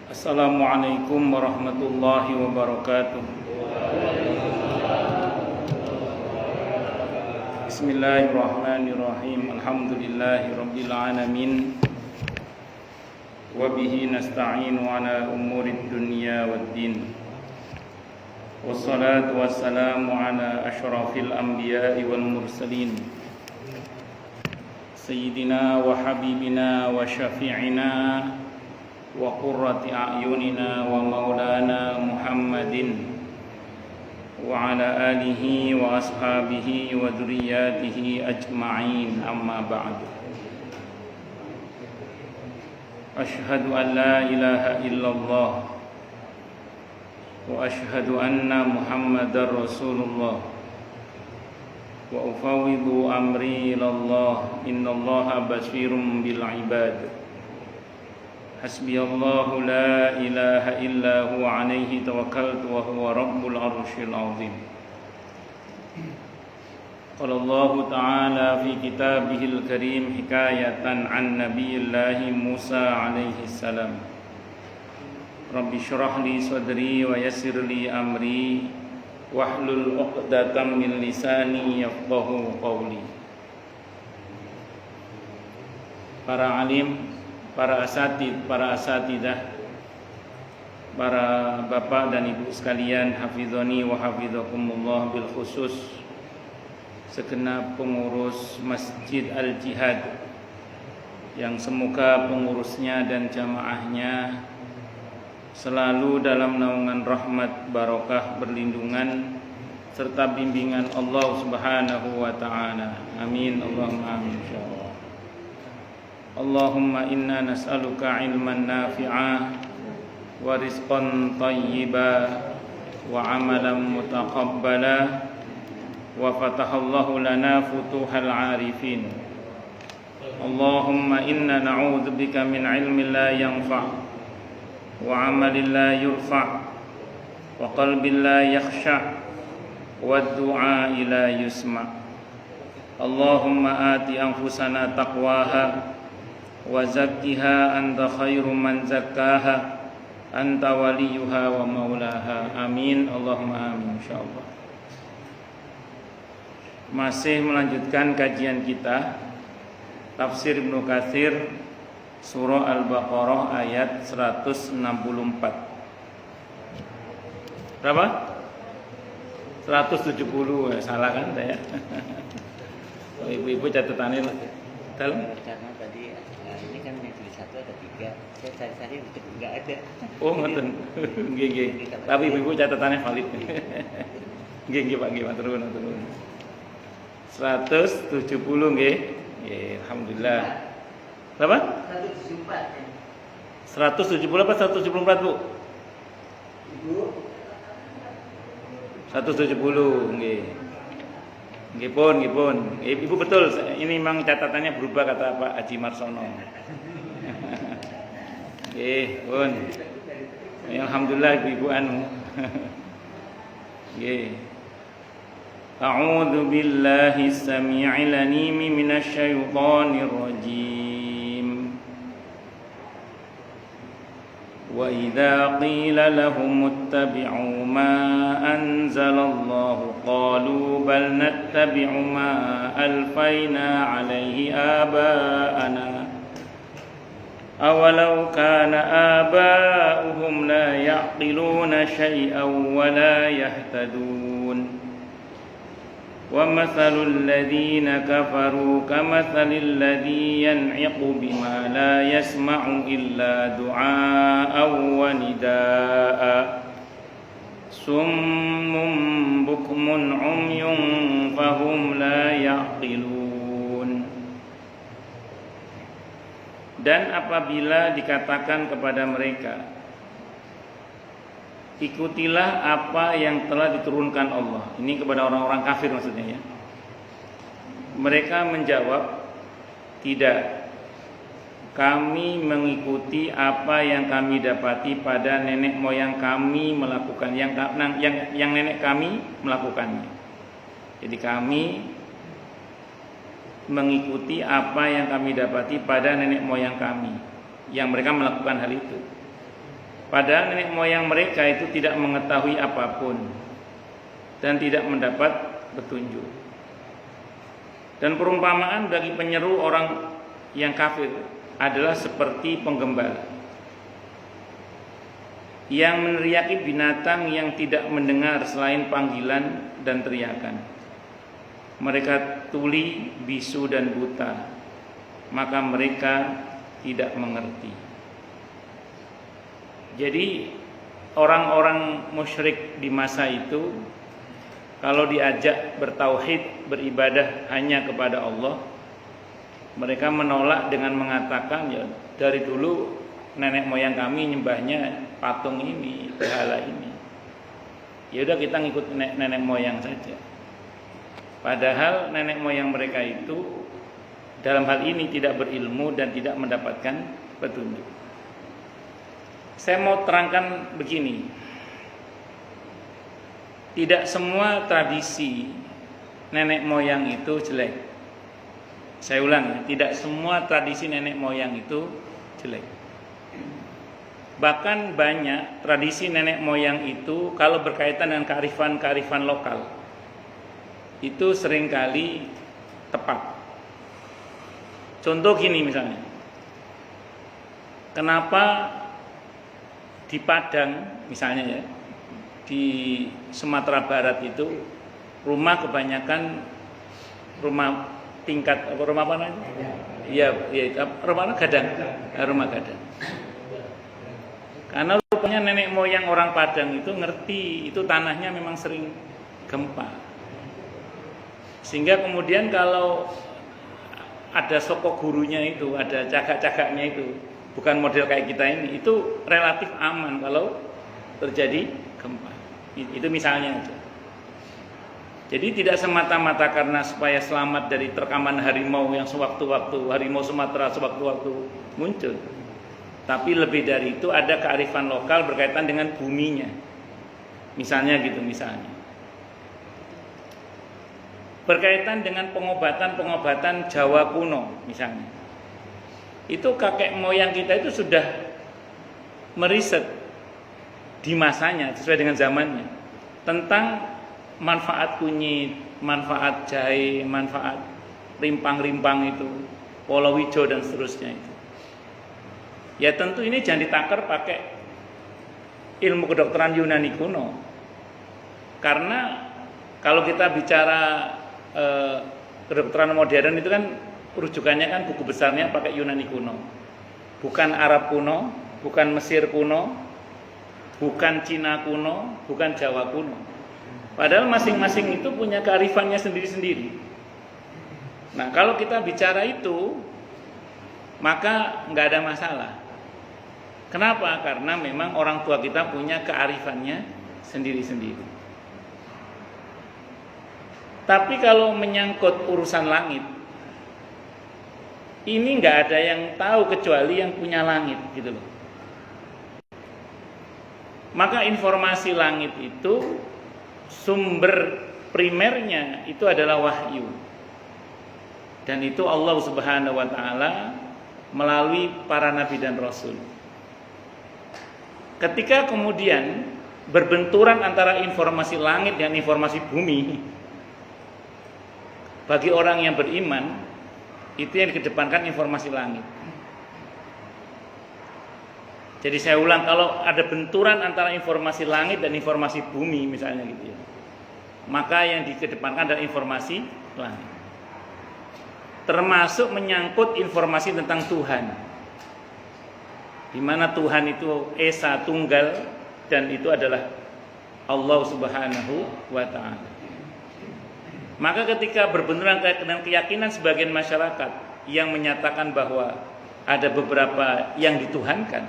Assalamualaikum warahmatullahi wabarakatuh. Bismillahirrahmanirrahim. Alhamdulillahi rabbil alamin. Wa bihi nasta'inu ala umurid dunya waddin. Wassalatu wassalamu ala asyrafil anbiya'i wal mursalin. Sayyidina wa habibina wa syafi'ina wa qurrati a'yunina wa maulana Muhammadin wa ala alihi wa ashabihi wa dzurriyyatihi ajma'in, amma ba'du. Asyhadu an la ilaha illallah wa asyhadu anna Muhammadar Rasulullah wa ufawwidu amri ilallah, innallaha basirun bil ibad. Hasbiyallahu la ilaha illa huwa alaihi tawakkaltu wa huwa rabbul arsyil azim. Qala Allah ta'ala fi kitabihil karim hikayatan an nabiyillahi Musa alaihi salam. Rabbi syrah li sadri wa yassir li amri wahlul 'uqdatam min lisani yafqahu qawli. Para alim, para asatid, para asatidah, para bapak dan ibu sekalian, hafizani wa hafizakumullah, bil khusus segenap pengurus Masjid Al-Jihad yang semoga pengurusnya dan jamaahnya selalu dalam naungan rahmat, barokah, berlindungan serta bimbingan Allah Subhanahu wa taala. Amin, Allahumma amin insyaallah. Allahumma inna nas'aluka ilman nafi'a wa rizqan tayyiba wa amalan mutaqabbala wa fatahallahu lana futuhal arifin. Allahumma inna na'udzubika min ilmin la yanfa' wa amalin la yurfa' wa qalbin la yakhsha' wa du'a la yusma'. Allahumma ati anfusana taqwaha wa zakkiha anta khairu man zakkaha anta waliyuha wa maulaha. Amin, Allahumma amin insyaallah. Masih melanjutkan kajian kita Tafsir Ibnu Katsir surah Al-Baqarah ayat 164. Berapa? 170, salah kan saya? Oh, ibu-ibu catatannya dalam karena tadi ini kan yang tulis satu ada 3, saya cari-cari nggak ada. Oh ngoten, nggih. Tapi ibu catatannya valid. Nggih Pak, nggih matur nuwun. 170 nggih. Nggih, alhamdulillah. Berapa? 174. 170 apa 174, Bu? Ibu. 170 nggih. Nggih pun. Ibu betul, ini memang catatannya berubah kata Pak Haji Marsono. Nggih, pun. Alhamdulillah ibu anu. Nggih. A'udzu billahi as-sami'il 'alim minasy syaithanir rajim. Wa idza qila lahum ittabi'u ma anzalallahu qalu bal nattabi'u ma alfayna 'alaihi aba'ana awalau kana aba'uhum la ya'qiluna syai'an wa la yahtadun wa mathalul ladzina kafaru kamathalil ladzi yan'iqu bima la yasma'u illa du'a'an wa nidaa'a summun bukmun 'umyun fahum la ya'qilun. Dan apabila dikatakan kepada mereka, ikutilah apa yang telah diturunkan Allah. Ini kepada orang-orang kafir maksudnya ya. Mereka menjawab, tidak. Kami mengikuti apa yang kami dapati pada nenek moyang kami melakukan, yang nenek kami melakukannya. Jadi kami mengikuti apa yang kami dapati pada nenek moyang kami yang mereka melakukan hal itu. Padahal nenek moyang mereka itu tidak mengetahui apapun dan tidak mendapat petunjuk. Dan perumpamaan bagi penyeru orang yang kafir adalah seperti penggembala yang meneriaki binatang yang tidak mendengar selain panggilan dan teriakan. Mereka tuli, bisu dan buta, maka mereka tidak mengerti. Jadi orang-orang musyrik di masa itu kalau diajak bertauhid, beribadah hanya kepada Allah, mereka menolak dengan mengatakan, ya dari dulu nenek moyang kami nyembahnya patung ini, berhala ini. Ya udah kita ngikut nenek moyang saja. Padahal nenek moyang mereka itu dalam hal ini tidak berilmu dan tidak mendapatkan petunjuk. Saya mau terangkan begini. Tidak semua tradisi nenek moyang itu jelek. Saya ulang, tidak semua tradisi nenek moyang itu jelek. Bahkan banyak tradisi nenek moyang itu kalau berkaitan dengan kearifan lokal itu seringkali tepat. Contoh gini misalnya, kenapa di Padang misalnya ya, di Sumatera Barat itu rumah kebanyakan rumah tingkat, rumah apa namanya? Iya, rumah gadang, rumah gadang. Karena rupanya nenek moyang orang Padang itu ngerti itu tanahnya memang sering gempa. Sehingga kemudian kalau ada sokok gurunya itu, ada cagak-cagaknya itu, bukan model kayak kita ini, itu relatif aman kalau terjadi gempa. Itu misalnya aja. Jadi tidak semata-mata karena supaya selamat dari terkaman harimau yang sewaktu-waktu, harimau Sumatera sewaktu-waktu muncul. Tapi lebih dari itu ada kearifan lokal berkaitan dengan buminya. Misalnya gitu, misalnya. Berkaitan dengan pengobatan Jawa kuno misalnya. Itu kakek moyang kita itu sudah meriset di masanya sesuai dengan zamannya tentang manfaat kunyit, manfaat jahe, manfaat rimpang-rimpang itu, palawija dan seterusnya itu. Ya tentu ini jangan ditakar pakai ilmu kedokteran Yunani kuno. Karena kalau kita bicara kedokteran modern itu kan rujukannya kan buku besarnya pakai Yunani kuno. Bukan Arab kuno, bukan Mesir kuno, bukan Cina kuno, bukan Jawa kuno. Padahal masing-masing itu punya kearifannya sendiri-sendiri. Nah, kalau kita bicara itu, maka nggak ada masalah. Kenapa? Karena memang orang tua kita punya kearifannya sendiri-sendiri. Tapi kalau menyangkut urusan langit, ini nggak ada yang tahu kecuali yang punya langit, gitu loh. Maka informasi langit itu sumber primernya itu adalah wahyu. Dan itu Allah Subhanahu wa taala melalui para nabi dan rasul. Ketika kemudian berbenturan antara informasi langit dan informasi bumi, bagi orang yang beriman itu yang dikedepankan informasi langit. Jadi saya ulang, kalau ada benturan antara informasi langit dan informasi bumi misalnya gitu ya, maka yang dikedepankan adalah informasi langit. Termasuk menyangkut informasi tentang Tuhan, di mana Tuhan itu Esa Tunggal dan itu adalah Allah Subhanahu wa taala. Maka ketika berbenturan dengan keyakinan sebagian masyarakat yang menyatakan bahwa ada beberapa yang dituhankan,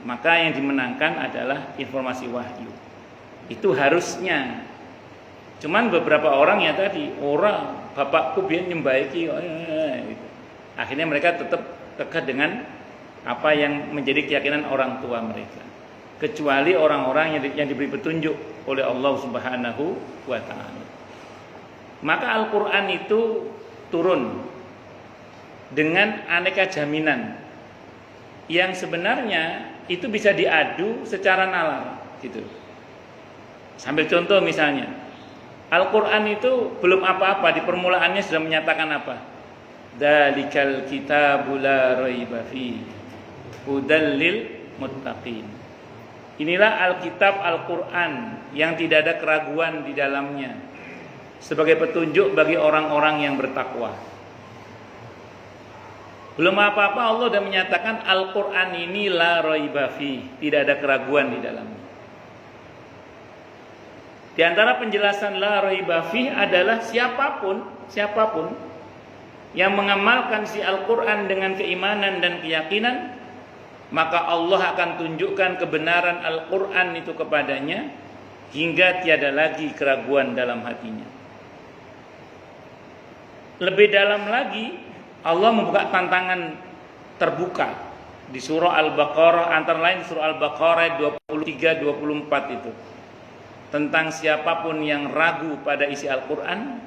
maka yang dimenangkan adalah informasi wahyu. Itu harusnya. Cuman beberapa orang ya tadi, orang bapakku biar nyembaiki, gitu. Akhirnya mereka tetap dekat dengan apa yang menjadi keyakinan orang tua mereka. Kecuali orang-orang yang diberi petunjuk oleh Allah Subhanahu wa taala. Maka Al-Quran itu turun dengan aneka jaminan yang sebenarnya itu bisa diadu secara nalar gitu. Sambil contoh misalnya, Al-Qur'an itu belum apa-apa, di permulaannya sudah menyatakan apa? Dzalikal kitabul la raiba fi hudal lil muttaqin. Inilah Alkitab Al-Qur'an yang tidak ada keraguan di dalamnya, sebagai petunjuk bagi orang-orang yang bertakwa. Belum apa-apa Allah sudah menyatakan Al-Qur'an ini la raiba fi, tidak ada keraguan di dalamnya. Di antara penjelasan la raiba fi adalah siapapun yang mengamalkan si Al-Qur'an dengan keimanan dan keyakinan, maka Allah akan tunjukkan kebenaran Al-Qur'an itu kepadanya hingga tiada lagi keraguan dalam hatinya. Lebih dalam lagi, Allah membuka tantangan terbuka di surah Al-Baqarah, antara lain surah Al-Baqarah 23-24 itu. Tentang siapapun yang ragu pada isi Al-Qur'an,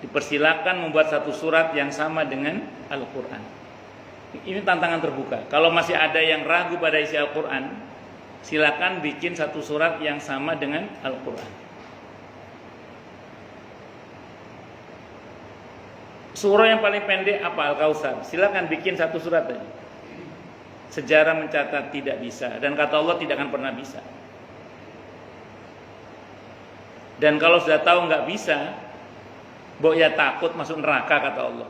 dipersilakan membuat satu surat yang sama dengan Al-Qur'an. Ini tantangan terbuka. Kalau masih ada yang ragu pada isi Al-Qur'an, silakan bikin satu surat yang sama dengan Al-Qur'an. Surah yang paling pendek apa? Al-Kautsar. Silakan bikin satu surat aja. Sejarah mencatat tidak bisa, dan kata Allah tidak akan pernah bisa. Dan kalau sudah tahu nggak bisa, mbok ya takut masuk neraka, kata Allah.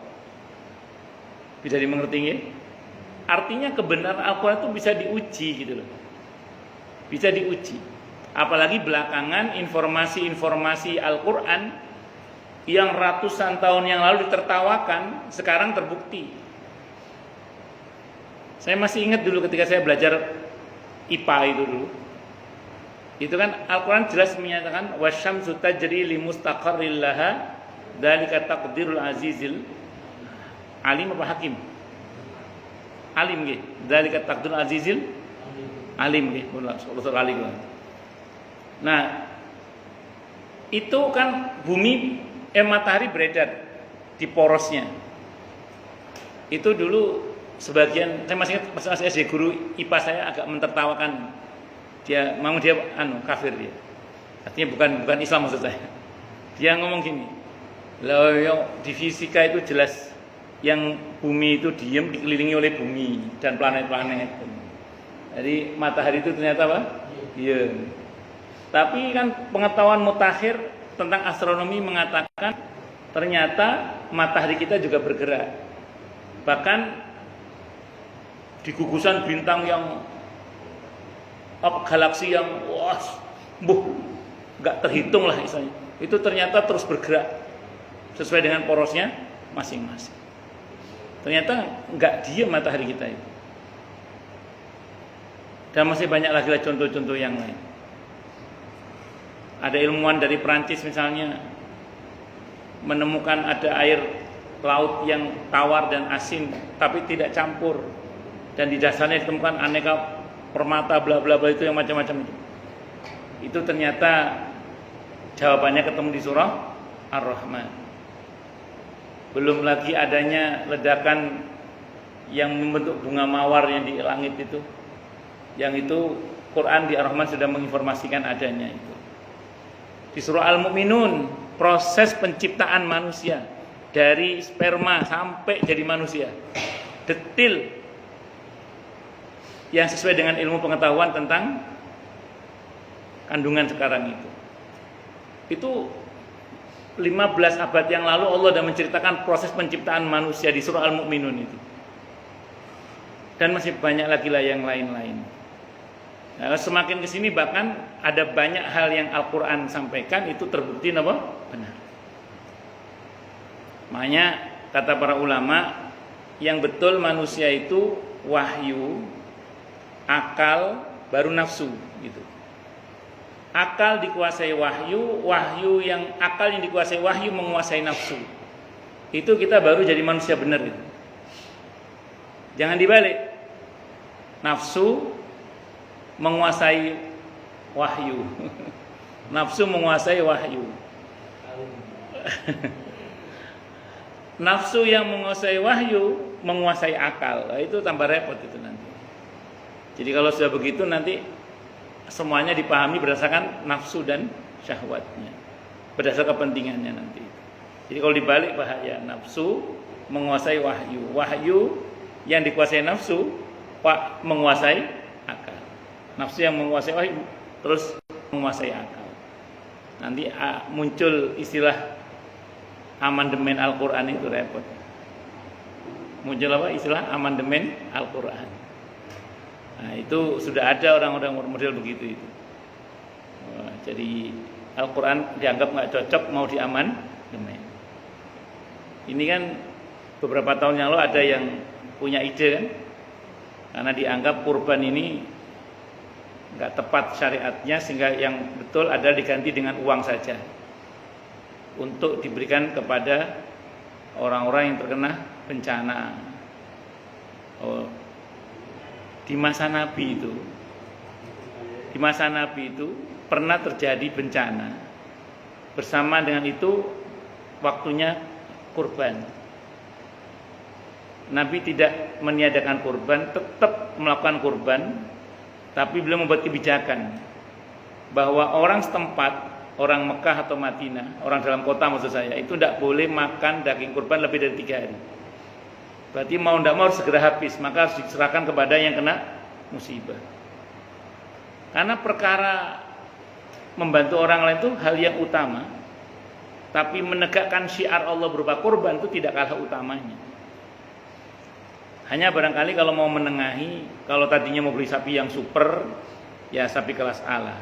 Bisa dimengerti ya? Artinya kebenaran Al-Qur'an itu bisa diuji gitu loh. Bisa diuji. Apalagi belakangan informasi-informasi Al-Qur'an yang ratusan tahun yang lalu ditertawakan, sekarang terbukti. Saya masih ingat dulu ketika saya belajar IPA itu dulu. Itu kan Al-Qur'an jelas menyatakan wasyamsu tajri li mustaqarril laha dzalika taqdirul azizil alim apa hakim? Alim nggih. Dzalika taqdirul azizil alim nggih. Nah, itu kan matahari beredar di porosnya. Itu dulu sebagian, saya masih ingat pas SD, guru IPA saya agak mentertawakan. Dia kafir dia. Artinya bukan Islam maksud saya. Dia ngomong gini, "Lah di fisika itu jelas yang bumi itu diam dikelilingi oleh bumi dan planet-planet. Jadi matahari itu ternyata apa? Iya. Tapi kan pengetahuan mutakhir tentang astronomi mengatakan ternyata matahari kita juga bergerak. Bahkan di gugusan bintang yang galaksi yang nggak terhitung lah misalnya, itu ternyata terus bergerak sesuai dengan porosnya masing-masing. Ternyata nggak diam matahari kita itu. Dan masih banyak lagi lah contoh-contoh yang lain. Ada ilmuwan dari Perancis misalnya menemukan ada air laut yang tawar dan asin tapi tidak campur, dan di dasarnya ditemukan aneka permata bla bla bla itu yang macam-macam itu. Itu ternyata jawabannya ketemu di surah Ar-Rahman. Belum lagi adanya ledakan yang membentuk bunga mawar yang di langit itu. Yang itu Quran di Ar-Rahman sudah menginformasikan adanya itu. Di surah Al-Mu'minun, proses penciptaan manusia dari sperma sampai jadi manusia. Detil yang sesuai dengan ilmu pengetahuan tentang kandungan sekarang itu. Itu 15 abad yang lalu Allah sudah menceritakan proses penciptaan manusia di surah Al-Mu'minun itu. Dan masih banyak lagi lah yang lain-lain. Nah, semakin kesini bahkan ada banyak hal yang Al-Quran sampaikan itu terbukti apa? Benar. Makanya kata para ulama, yang betul manusia itu wahyu, akal, baru nafsu gitu. Akal dikuasai wahyu, akal yang dikuasai wahyu menguasai nafsu. Itu kita baru jadi manusia benar gitu. Jangan dibalik. Nafsu menguasai wahyu. Nafsu menguasai wahyu. Nafsu yang menguasai wahyu menguasai akal. Itu tambah repot itu nanti. Jadi kalau sudah begitu nanti semuanya dipahami berdasarkan nafsu dan syahwatnya, berdasarkan kepentingannya nanti. Jadi kalau dibalik bahaya, nafsu menguasai wahyu, wahyu yang dikuasai nafsu menguasai akal, nafsu yang menguasai wahyu terus menguasai akal. Nanti muncul istilah amandemen Al-Quran, itu repot. Muncul apa istilah amandemen Al-Quran. Nah, itu sudah ada orang-orang model begitu itu. Jadi Al-Quran dianggap nggak cocok, mau diamandemen. Ini kan beberapa tahun yang lalu ada yang punya ide kan, karena dianggap kurban ini nggak tepat syariatnya, sehingga yang betul adalah diganti dengan uang saja untuk diberikan kepada orang-orang yang terkena bencana. Di masa Nabi itu pernah terjadi bencana. Bersama dengan itu waktunya kurban. Nabi tidak meniadakan kurban, tetap melakukan kurban, tapi beliau membuat kebijakan bahwa orang setempat, orang Mekah atau Madinah, orang dalam kota maksud saya, itu tidak boleh makan daging kurban lebih dari 3 hari. Berarti mau tidak mau harus segera habis, maka harus diserahkan kepada yang kena musibah. Karena perkara membantu orang lain itu hal yang utama, tapi menegakkan syiar Allah berupa kurban itu tidak kalah utamanya. Hanya barangkali kalau mau menengahi, kalau tadinya mau beli sapi yang super, ya sapi kelas A lah.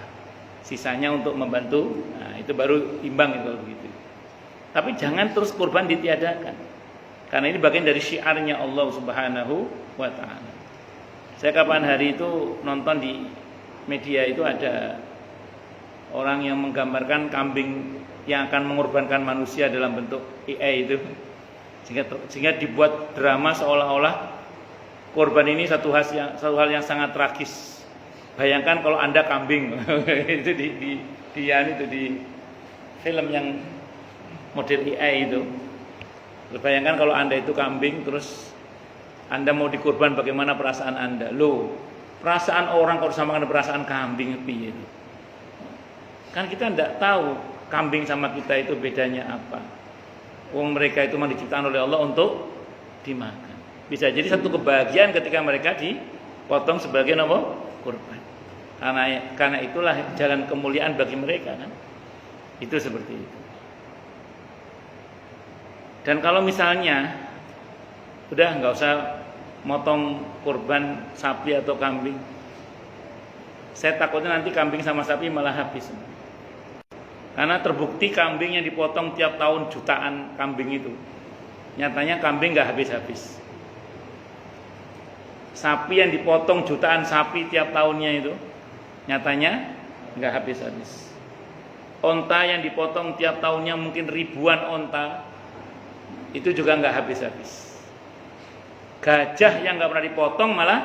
Sisanya untuk membantu, nah itu baru imbang itu kalau begitu. Tapi jangan terus kurban ditiadakan, karena ini bagian dari syiarnya Allah Subhanahu wa ta'ala. Saya kapan hari itu nonton di media itu ada orang yang menggambarkan kambing yang akan mengorbankan manusia dalam bentuk AI itu, sehingga dibuat drama seolah-olah korban ini satu hal yang sangat tragis. Bayangkan kalau Anda kambing. Itu di film yang model AI itu. Bayangkan kalau Anda itu kambing, terus Anda mau dikurban, bagaimana perasaan Anda? Loh, perasaan orang kalau disamakan dengan perasaan kambing piye itu? Kan kita tidak tahu kambing sama kita itu bedanya apa. Mereka itu memang diciptakan oleh Allah untuk dimakan. Bisa jadi satu kebahagiaan ketika mereka dipotong sebagai kurban. Karena itulah jalan kemuliaan bagi mereka kan. Itu seperti itu. Dan kalau misalnya udah nggak usah motong kurban sapi atau kambing, saya takutnya nanti kambing sama sapi malah habis. Karena terbukti kambing yang dipotong tiap tahun jutaan kambing itu, nyatanya kambing nggak habis-habis. Sapi yang dipotong jutaan sapi tiap tahunnya itu, nyatanya nggak habis-habis. Onta yang dipotong tiap tahunnya mungkin ribuan onta, itu juga nggak habis-habis. Gajah yang nggak pernah dipotong malah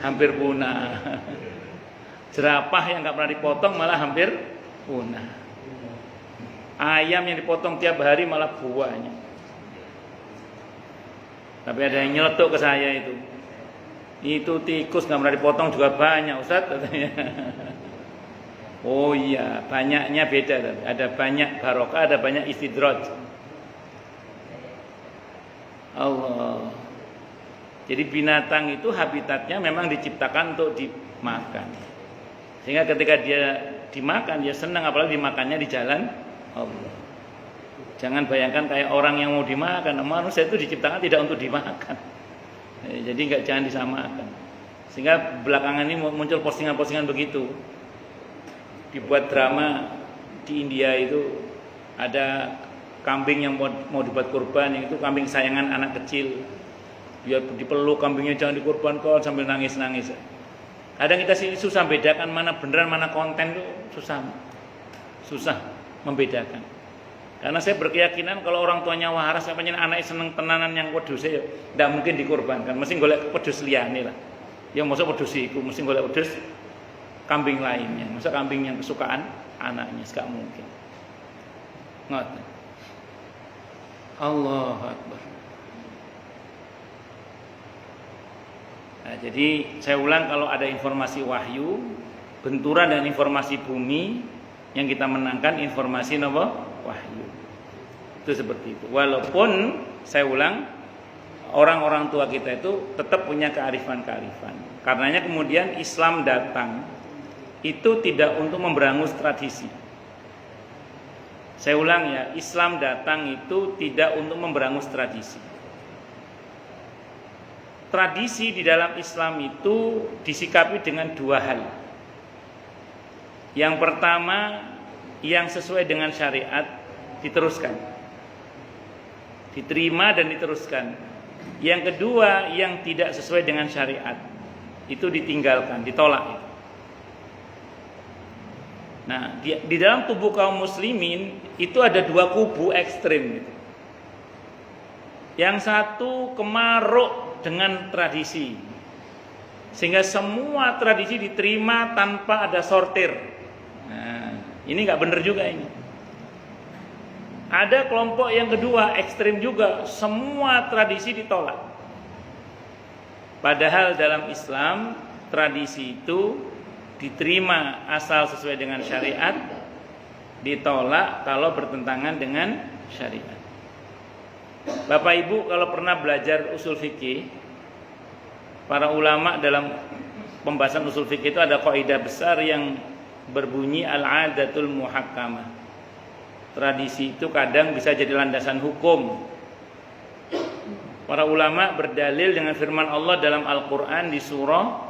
hampir punah. Jerapah yang nggak pernah dipotong malah hampir punah. Ayam yang dipotong tiap hari malah buahnya. Tapi ada yang nyeletuk ke saya itu tikus nggak pernah dipotong juga banyak, Ustaz, katanya. Oh iya, banyaknya beda. Ada banyak barokah, ada banyak istidraj. Allah. Jadi binatang itu habitatnya memang diciptakan untuk dimakan. Sehingga ketika dia dimakan, dia senang, apalagi dimakannya di jalan Allah. Jangan bayangkan kayak orang yang mau dimakan. Manusia itu diciptakan tidak untuk dimakan. Jadi jangan disamakan. Sehingga belakangan ini muncul postingan-postingan begitu. Dibuat drama di India itu ada kambing yang mau dibuat kurban, yang itu kambing sayangan anak kecil. Dia dipeluk, kambingnya jangan dikurbankan, sambil nangis-nangis. Kadang kita sini susah bedakan mana beneran mana konten itu, susah membedakan. Karena saya berkeyakinan kalau orang tuanya waras, apanya anaknya seneng tenanan yang wedhus ya tidak mungkin dikurbankan, mesti golek wedhus liyane lah. Ya mosok wedhus iku mesti golek wedhus kambing lainnya, masa kambing yang kesukaan anaknya, gak mungkin. Ngoten. Allahu Akbar. Nah, jadi saya ulang, kalau ada informasi wahyu benturan dengan informasi bumi, yang kita menangkan informasi wahyu. Itu seperti itu. Walaupun saya ulang, orang-orang tua kita itu tetap punya kearifan-kearifan. Karenanya kemudian Islam datang itu tidak untuk memberangus tradisi. Saya ulang ya, Islam datang itu tidak untuk memberangus tradisi. Tradisi di dalam Islam itu disikapi dengan dua hal. Yang pertama, yang sesuai dengan syariat diteruskan, diterima dan diteruskan. Yang kedua, yang tidak sesuai dengan syariat itu ditinggalkan, ditolak. Nah, di dalam tubuh kaum muslimin itu ada dua kubu ekstrim gitu. Yang satu kemaruk dengan tradisi, sehingga semua tradisi diterima tanpa ada sortir. Nah, ini nggak benar juga ini. Ada kelompok yang kedua ekstrim juga, semua tradisi ditolak. Padahal dalam Islam tradisi itu diterima asal sesuai dengan syariat, ditolak kalau bertentangan dengan syariat. Bapak Ibu kalau pernah belajar usul fikih, para ulama dalam pembahasan usul fikih itu ada kaidah besar yang berbunyi al-'adatul muhakkamah. Tradisi itu kadang bisa jadi landasan hukum. Para ulama berdalil dengan firman Allah dalam Al-Quran di surah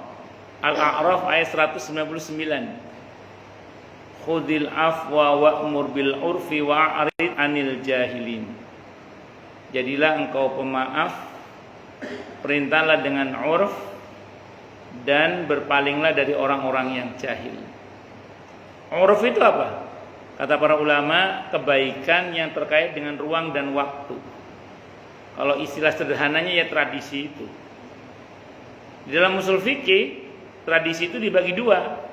Al-A'raf ayat 199. Khudil afwa wa'mur bil urfi wa'arid anil jahilin. Jadilah engkau pemaaf, perintahlah dengan urf, dan berpalinglah dari orang-orang yang jahil. Urf itu apa? Kata para ulama, kebaikan yang terkait dengan ruang dan waktu. Kalau istilah sederhananya ya tradisi itu. Di dalam usul fikih, tradisi itu dibagi dua.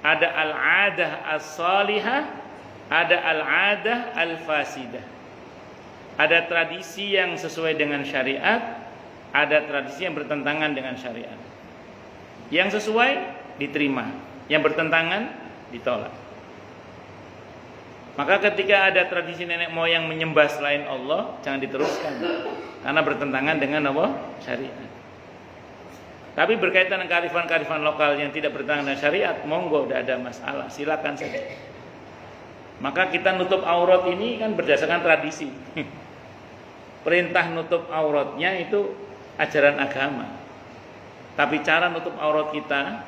Ada al-'adah as-salihah, ada al-'adah al-fasidah. Ada tradisi yang sesuai dengan syariat, ada tradisi yang bertentangan dengan syariat. Yang sesuai diterima, yang bertentangan ditolak. Maka ketika ada tradisi nenek moyang menyembah selain Allah, jangan diteruskan, karena bertentangan dengan apa? Syariat. Tapi berkaitan dengan kearifan-kearifan lokal yang tidak bertentangan dengan syariat, monggo, tidak ada masalah, silakan saja. Maka kita nutup aurat ini kan berdasarkan tradisi. Perintah nutup auratnya itu ajaran agama. Tapi cara nutup aurat kita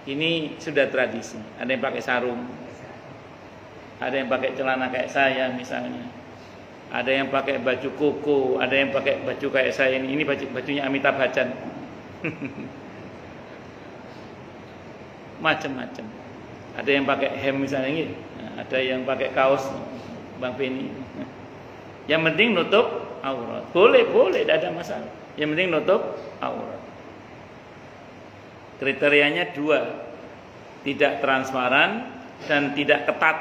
ini sudah tradisi. Ada yang pakai sarung, ada yang pakai celana kayak saya misalnya, ada yang pakai baju koko, ada yang pakai baju kayak saya ini bajunya Amitabh Bachchan. Macam-macam. Ada yang pakai hem misalnya ini, ada yang pakai kaos Bang Beni. Yang penting nutup aurat. Boleh, tidak ada masalah. Yang penting nutup aurat. Kriterianya dua, tidak transparan dan tidak ketat.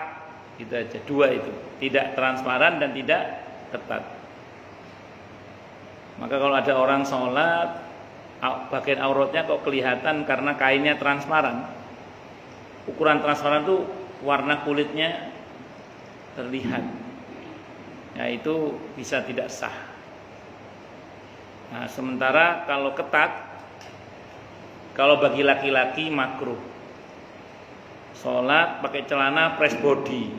Gitu aja, dua itu, tidak transparan dan tidak ketat. Maka kalau ada orang sholat, bagian auratnya kok kelihatan karena kainnya transparan. Ukuran transparan itu warna kulitnya terlihat. Ya itu bisa tidak sah. Nah, sementara kalau ketat, kalau bagi laki-laki makruh. Sholat pakai celana press body.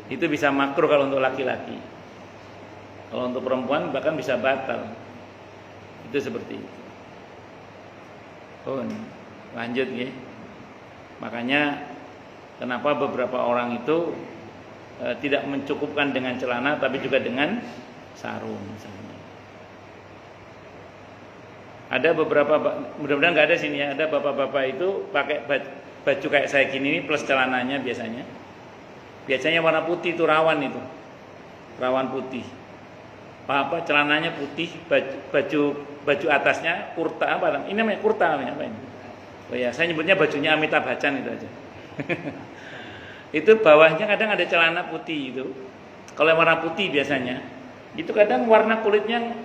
Itu bisa makruh kalau untuk laki-laki. Kalau untuk perempuan bahkan bisa batal. Itu seperti itu. Oh, lanjut ya. Makanya kenapa beberapa orang itu tidak mencukupkan dengan celana tapi juga dengan sarung misalnya. Ada beberapa, mudah-mudahan nggak ada sini ya, ada bapak-bapak itu pakai baju kayak saya gini plus celananya biasanya. Biasanya warna putih itu rawan itu. Rawan putih. Apa celananya putih, baju atasnya kurta apa? Ini namanya kurta namanya apa ini? Oh ya, saya nyebutnya bajunya Amitabh Bachchan itu aja. Itu bawahnya kadang ada celana putih itu. Kalau warna putih biasanya, itu kadang warna kulitnya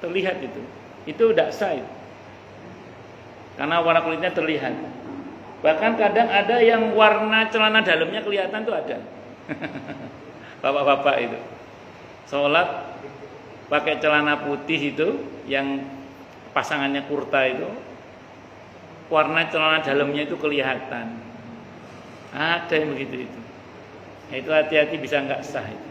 terlihat itu. Itu tidak sah itu. Karena warna kulitnya terlihat. Bahkan kadang ada yang warna celana dalamnya kelihatan tuh ada. Bapak-bapak itu sholat pakai celana putih itu, yang pasangannya kurta itu, warna celana dalamnya itu kelihatan. Ada yang begitu itu. Itu hati-hati, bisa nggak sah itu.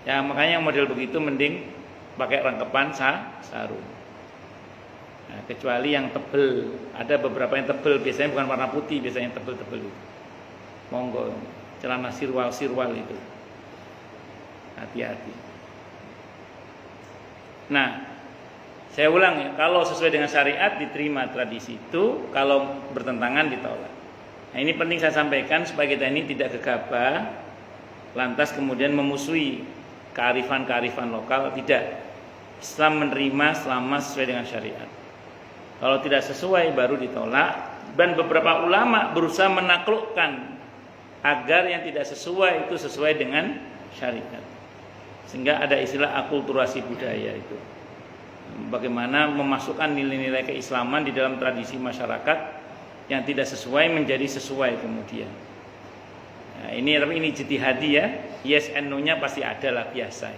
Ya makanya model begitu mending pakai rangkepan sarung. Nah, kecuali yang tebel, ada beberapa yang tebel, biasanya bukan warna putih, biasanya yang tebel-tebel itu. Monggo, celana sirwal itu. Hati-hati. Nah, saya ulang ya, kalau sesuai dengan syariat diterima, tradisi itu, kalau bertentangan ditolak. Nah, ini penting saya sampaikan supaya kita ini tidak gegabah, lantas kemudian memusuhi kearifan-kearifan lokal. Tidak. Islam menerima selama sesuai dengan syariat. Kalau tidak sesuai baru ditolak. Dan beberapa ulama berusaha menaklukkan agar yang tidak sesuai itu sesuai dengan syariat. Sehingga ada istilah akulturasi budaya itu. Bagaimana memasukkan nilai-nilai keislaman di dalam tradisi masyarakat yang tidak sesuai menjadi sesuai kemudian. Nah, ini ijtihadi ya. Yes and no-nya pasti ada lah, biasa.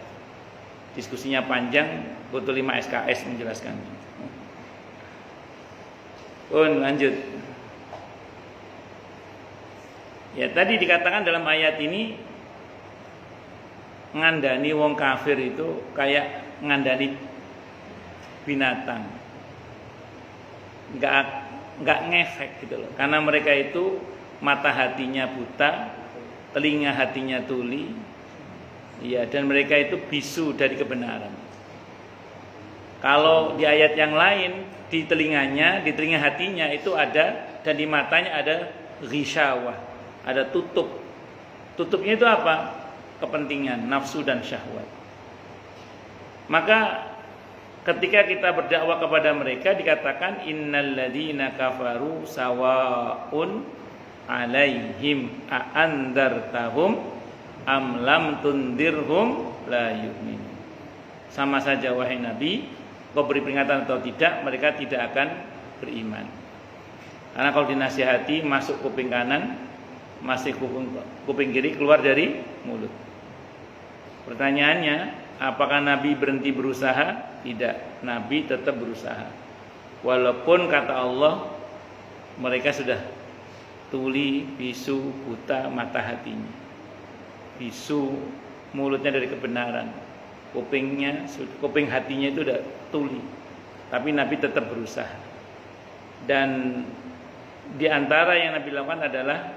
Diskusinya panjang, butuh 5 SKS menjelaskannya. Lanjut. Ya, tadi dikatakan dalam ayat ini ngandani wong kafir itu kayak ngandani binatang. Enggak ngefek gitu loh. Karena mereka itu mata hatinya buta, telinga hatinya tuli. Ya, dan mereka itu bisu dari kebenaran. Kalau di ayat yang lain, di telinganya, di telinga hatinya itu ada, dan di matanya ada ghisyawah, ada tutup. Tutupnya itu apa? Kepentingan, nafsu dan syahwat. Maka ketika kita berdakwah kepada mereka dikatakan innalladzina kafaru sawaun alaihim a'andartahum am lam tundirhum la yu'minun. Sama saja wahai Nabi, kau beri peringatan atau tidak, mereka tidak akan beriman. Karena kalau dinasihati masuk kuping kanan, masih kuping kiri keluar dari mulut. Pertanyaannya, apakah Nabi berhenti berusaha? Tidak, Nabi tetap berusaha. Walaupun kata Allah mereka sudah tuli, bisu, buta mata hatinya. Bisu mulutnya dari kebenaran. Kuping hatinya itu udah tuli. Tapi Nabi tetap berusaha. Dan di antara yang Nabi lakukan adalah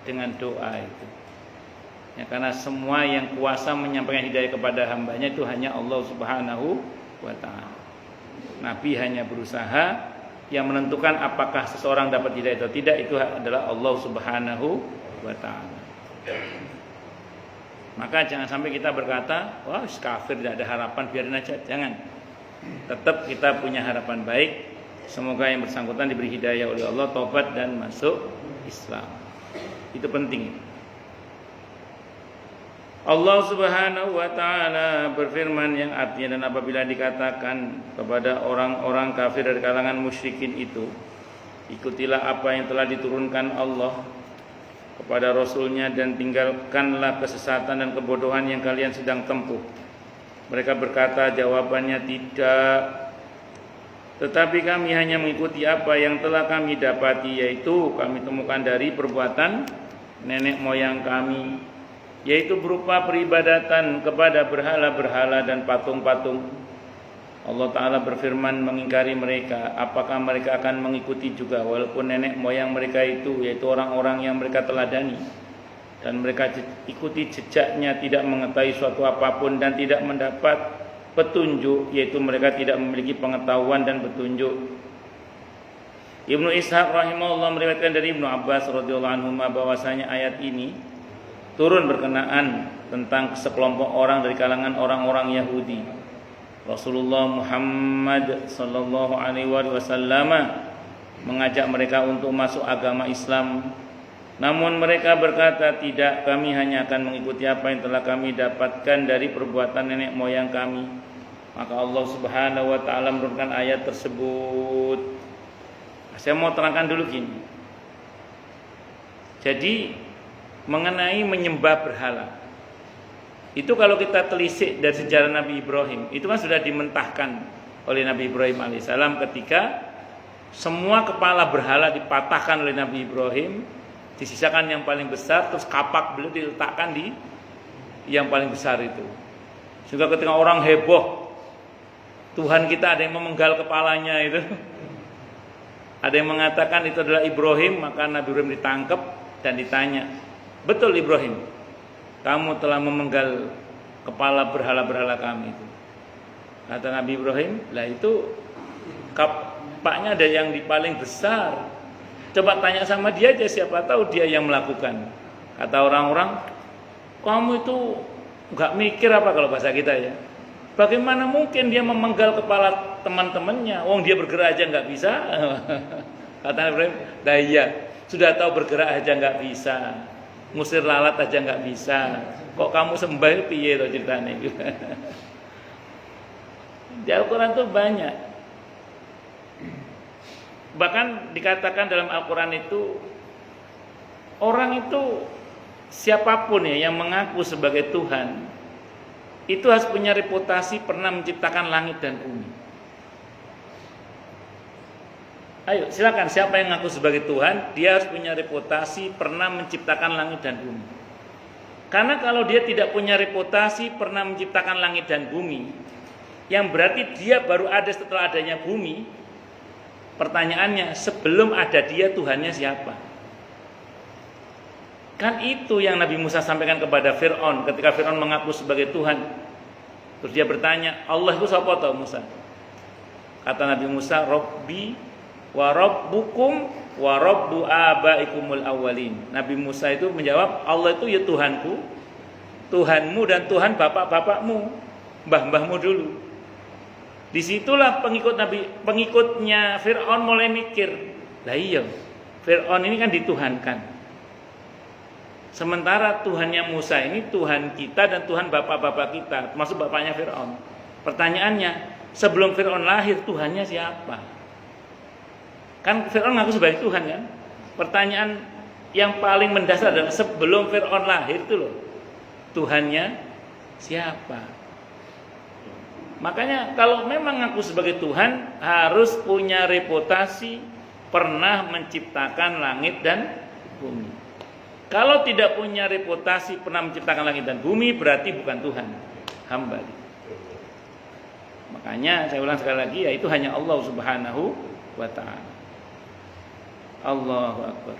dengan doa itu. Ya, karena semua yang kuasa menyampaikan hidayah kepada hambanya itu hanya Allah Subhanahu wa ta'ala. Nabi hanya berusaha, yang menentukan apakah seseorang dapat hidayah atau tidak itu adalah Allah Subhanahu wa ta'ala. Maka jangan sampai kita berkata, wah kafir tidak ada harapan, biarin aja. Jangan. Tetap kita punya harapan baik. Semoga yang bersangkutan diberi hidayah oleh Allah, taubat dan masuk Islam. Itu penting. Allah Subhanahu wa ta'ala berfirman yang artinya, dan apabila dikatakan kepada orang-orang kafir dari kalangan musyrikin itu, ikutilah apa yang telah diturunkan Allah kepada Rasulnya dan tinggalkanlah kesesatan dan kebodohan yang kalian sedang tempuh. Mereka berkata, jawabannya tidak. Tetapi kami hanya mengikuti apa yang telah kami dapati, yaitu kami temukan dari perbuatan nenek moyang kami, yaitu berupa peribadatan kepada berhala-berhala dan patung-patung. Allah Ta'ala berfirman mengingkari mereka, apakah mereka akan mengikuti juga walaupun nenek moyang mereka itu, yaitu orang-orang yang mereka teladani, dan mereka ikuti jejaknya, tidak mengetahui suatu apapun dan tidak mendapat petunjuk, yaitu mereka tidak memiliki pengetahuan dan petunjuk. Ibnu Ishaq rahimahullah meriwayatkan dari Ibnu Abbas radhiyallahu anhu bahwasanya ayat ini turun berkenaan tentang sekelompok orang dari kalangan orang-orang Yahudi. Rasulullah Muhammad sallallahu alaihi wasallam mengajak mereka untuk masuk agama Islam. Namun mereka berkata, tidak, kami hanya akan mengikuti apa yang telah kami dapatkan dari perbuatan nenek moyang kami. Maka Allah Subhanahu wa taala menurunkan ayat tersebut. Saya mau terangkan dulu gini. Jadi mengenai menyembah berhala, itu kalau kita telisik dari sejarah Nabi Ibrahim, itu kan sudah dimentahkan oleh Nabi Ibrahim alaihissalam ketika semua kepala berhala dipatahkan oleh Nabi Ibrahim, disisakan yang paling besar, terus kapak beliau diletakkan di yang paling besar itu. Juga ketika orang heboh, Tuhan kita ada yang memenggal kepalanya itu, ada yang mengatakan itu adalah Ibrahim, maka Nabi Ibrahim ditangkap dan ditanya, betul Ibrahim, kamu telah memenggal kepala berhala-berhala kami itu. Kata Nabi Ibrahim, lah itu kapaknya ada yang di paling besar. Coba tanya sama dia aja, siapa tahu dia yang melakukan. Kata orang-orang, kamu itu nggak mikir apa kalau bahasa kita ya. Bagaimana mungkin dia memenggal kepala teman-temannya? Wong dia bergerak aja nggak bisa. Kata Nabi Ibrahim, dah iya, sudah tahu bergerak aja nggak bisa, ngusir lalat aja nggak bisa. Kok kamu sembah itu piye to ceritanya? Di Al-Quran itu banyak. Bahkan dikatakan dalam Al-Quran itu, orang itu siapapun ya yang mengaku sebagai Tuhan, itu harus punya reputasi pernah menciptakan langit dan bumi. Ayo silakan, siapa yang mengaku sebagai Tuhan, dia harus punya reputasi pernah menciptakan langit dan bumi. Karena kalau dia tidak punya reputasi pernah menciptakan langit dan bumi, yang berarti dia baru ada setelah adanya bumi. Pertanyaannya, sebelum ada dia Tuhannya siapa? Kan itu yang Nabi Musa sampaikan kepada Fir'aun ketika Fir'aun mengaku sebagai Tuhan. Terus dia bertanya, Allah itu siapa tau Musa? Kata Nabi Musa, Rabbi wa rabbukum wa rabbu abaikumul awwalin. Nabi Musa itu menjawab, Allah itu ya Tuhanku, Tuhanmu dan Tuhan bapak-bapakmu, mbah-mbahmu dulu. Disitulah pengikutnya Fir'aun mulai mikir, lah iya, Fir'aun ini kan dituhankan. Sementara Tuhannya Musa ini Tuhan kita dan Tuhan bapak-bapak kita, termasuk bapaknya Fir'aun. Pertanyaannya, sebelum Fir'aun lahir Tuhannya siapa? Kan Fir'aun ngaku sebagai Tuhan kan? Pertanyaan yang paling mendasar adalah sebelum Fir'aun lahir itu loh, Tuhannya siapa? Makanya kalau memang ngaku sebagai Tuhan, harus punya reputasi pernah menciptakan langit dan bumi. Kalau tidak punya reputasi pernah menciptakan langit dan bumi, berarti bukan Tuhan, hamba. Makanya saya ulang sekali lagi, yaitu hanya Allah Subhanahu wa ta'ala. Allahu Akbar.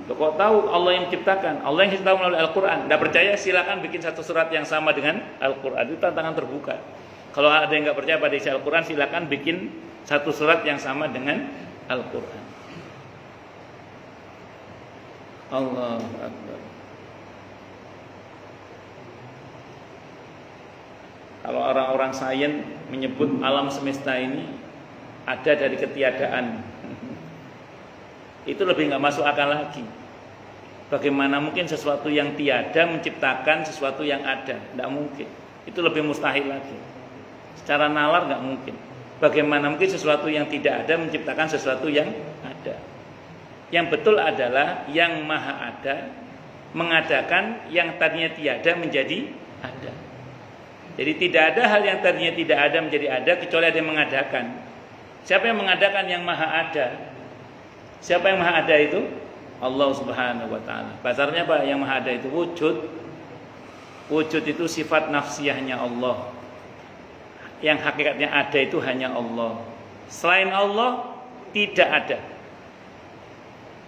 Kok tahu Allah yang menciptakan? Allah yang menciptakan melalui Al-Quran. Tidak percaya silakan bikin satu surat yang sama dengan Al-Quran. Itu tantangan terbuka. Kalau ada yang nggak percaya pada isi Al-Quran, silakan bikin satu surat yang sama dengan Al-Quran. Allahu Akbar. Kalau orang-orang sains menyebut alam semesta ini ada dari ketiadaan, itu lebih nggak masuk akal lagi. Bagaimana mungkin sesuatu yang tiada menciptakan sesuatu yang ada? Tidak mungkin. Itu lebih mustahil lagi. Secara nalar nggak mungkin. Bagaimana mungkin sesuatu yang tidak ada menciptakan sesuatu yang ada? Yang betul adalah yang maha ada mengadakan yang tadinya tiada menjadi ada. Jadi tidak ada hal yang tadinya tidak ada menjadi ada kecuali ada yang mengadakan. Siapa yang mengadakan? Yang maha ada. Siapa yang maha ada itu? Allah Subhanahu wa ta'ala. Bahasanya apa? Yang maha ada itu wujud. Wujud itu sifat nafsiyahnya Allah. Yang hakikatnya ada itu hanya Allah. Selain Allah tidak ada.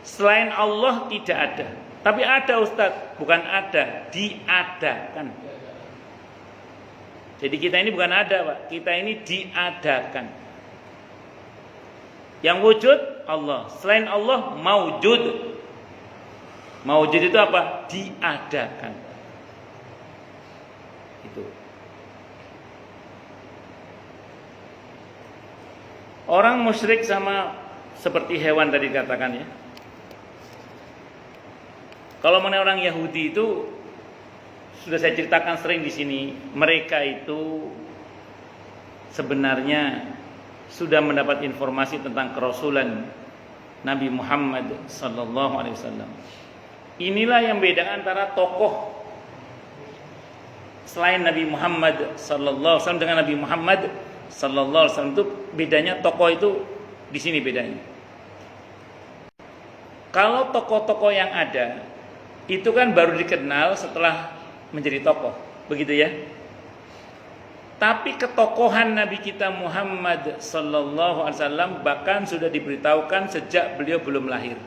Selain Allah tidak ada. Tapi ada Ustaz, bukan ada, diadakan. Jadi kita ini bukan ada Pak, kita ini diadakan. Yang wujud Allah, selain Allah maujud. Maujud itu apa? Diadakan. Itu. Orang musyrik sama seperti hewan tadi katakan ya. Kalau mengenai orang Yahudi itu sudah saya ceritakan sering di sini, mereka itu sebenarnya sudah mendapat informasi tentang kerasulan Nabi Muhammad sallallahu alaihi wasallam. Inilah yang bedakan antara tokoh selain Nabi Muhammad sallallahu alaihi wasallam dengan Nabi Muhammad sallallahu alaihi wasallam. Itu bedanya, tokoh itu di sini bedanya. Kalau tokoh-tokoh yang ada itu kan baru dikenal setelah menjadi tokoh, begitu ya. Tapi ketokohan Nabi kita Muhammad sallallahu alaihi wasallam bahkan sudah diberitahukan sejak beliau belum lahir.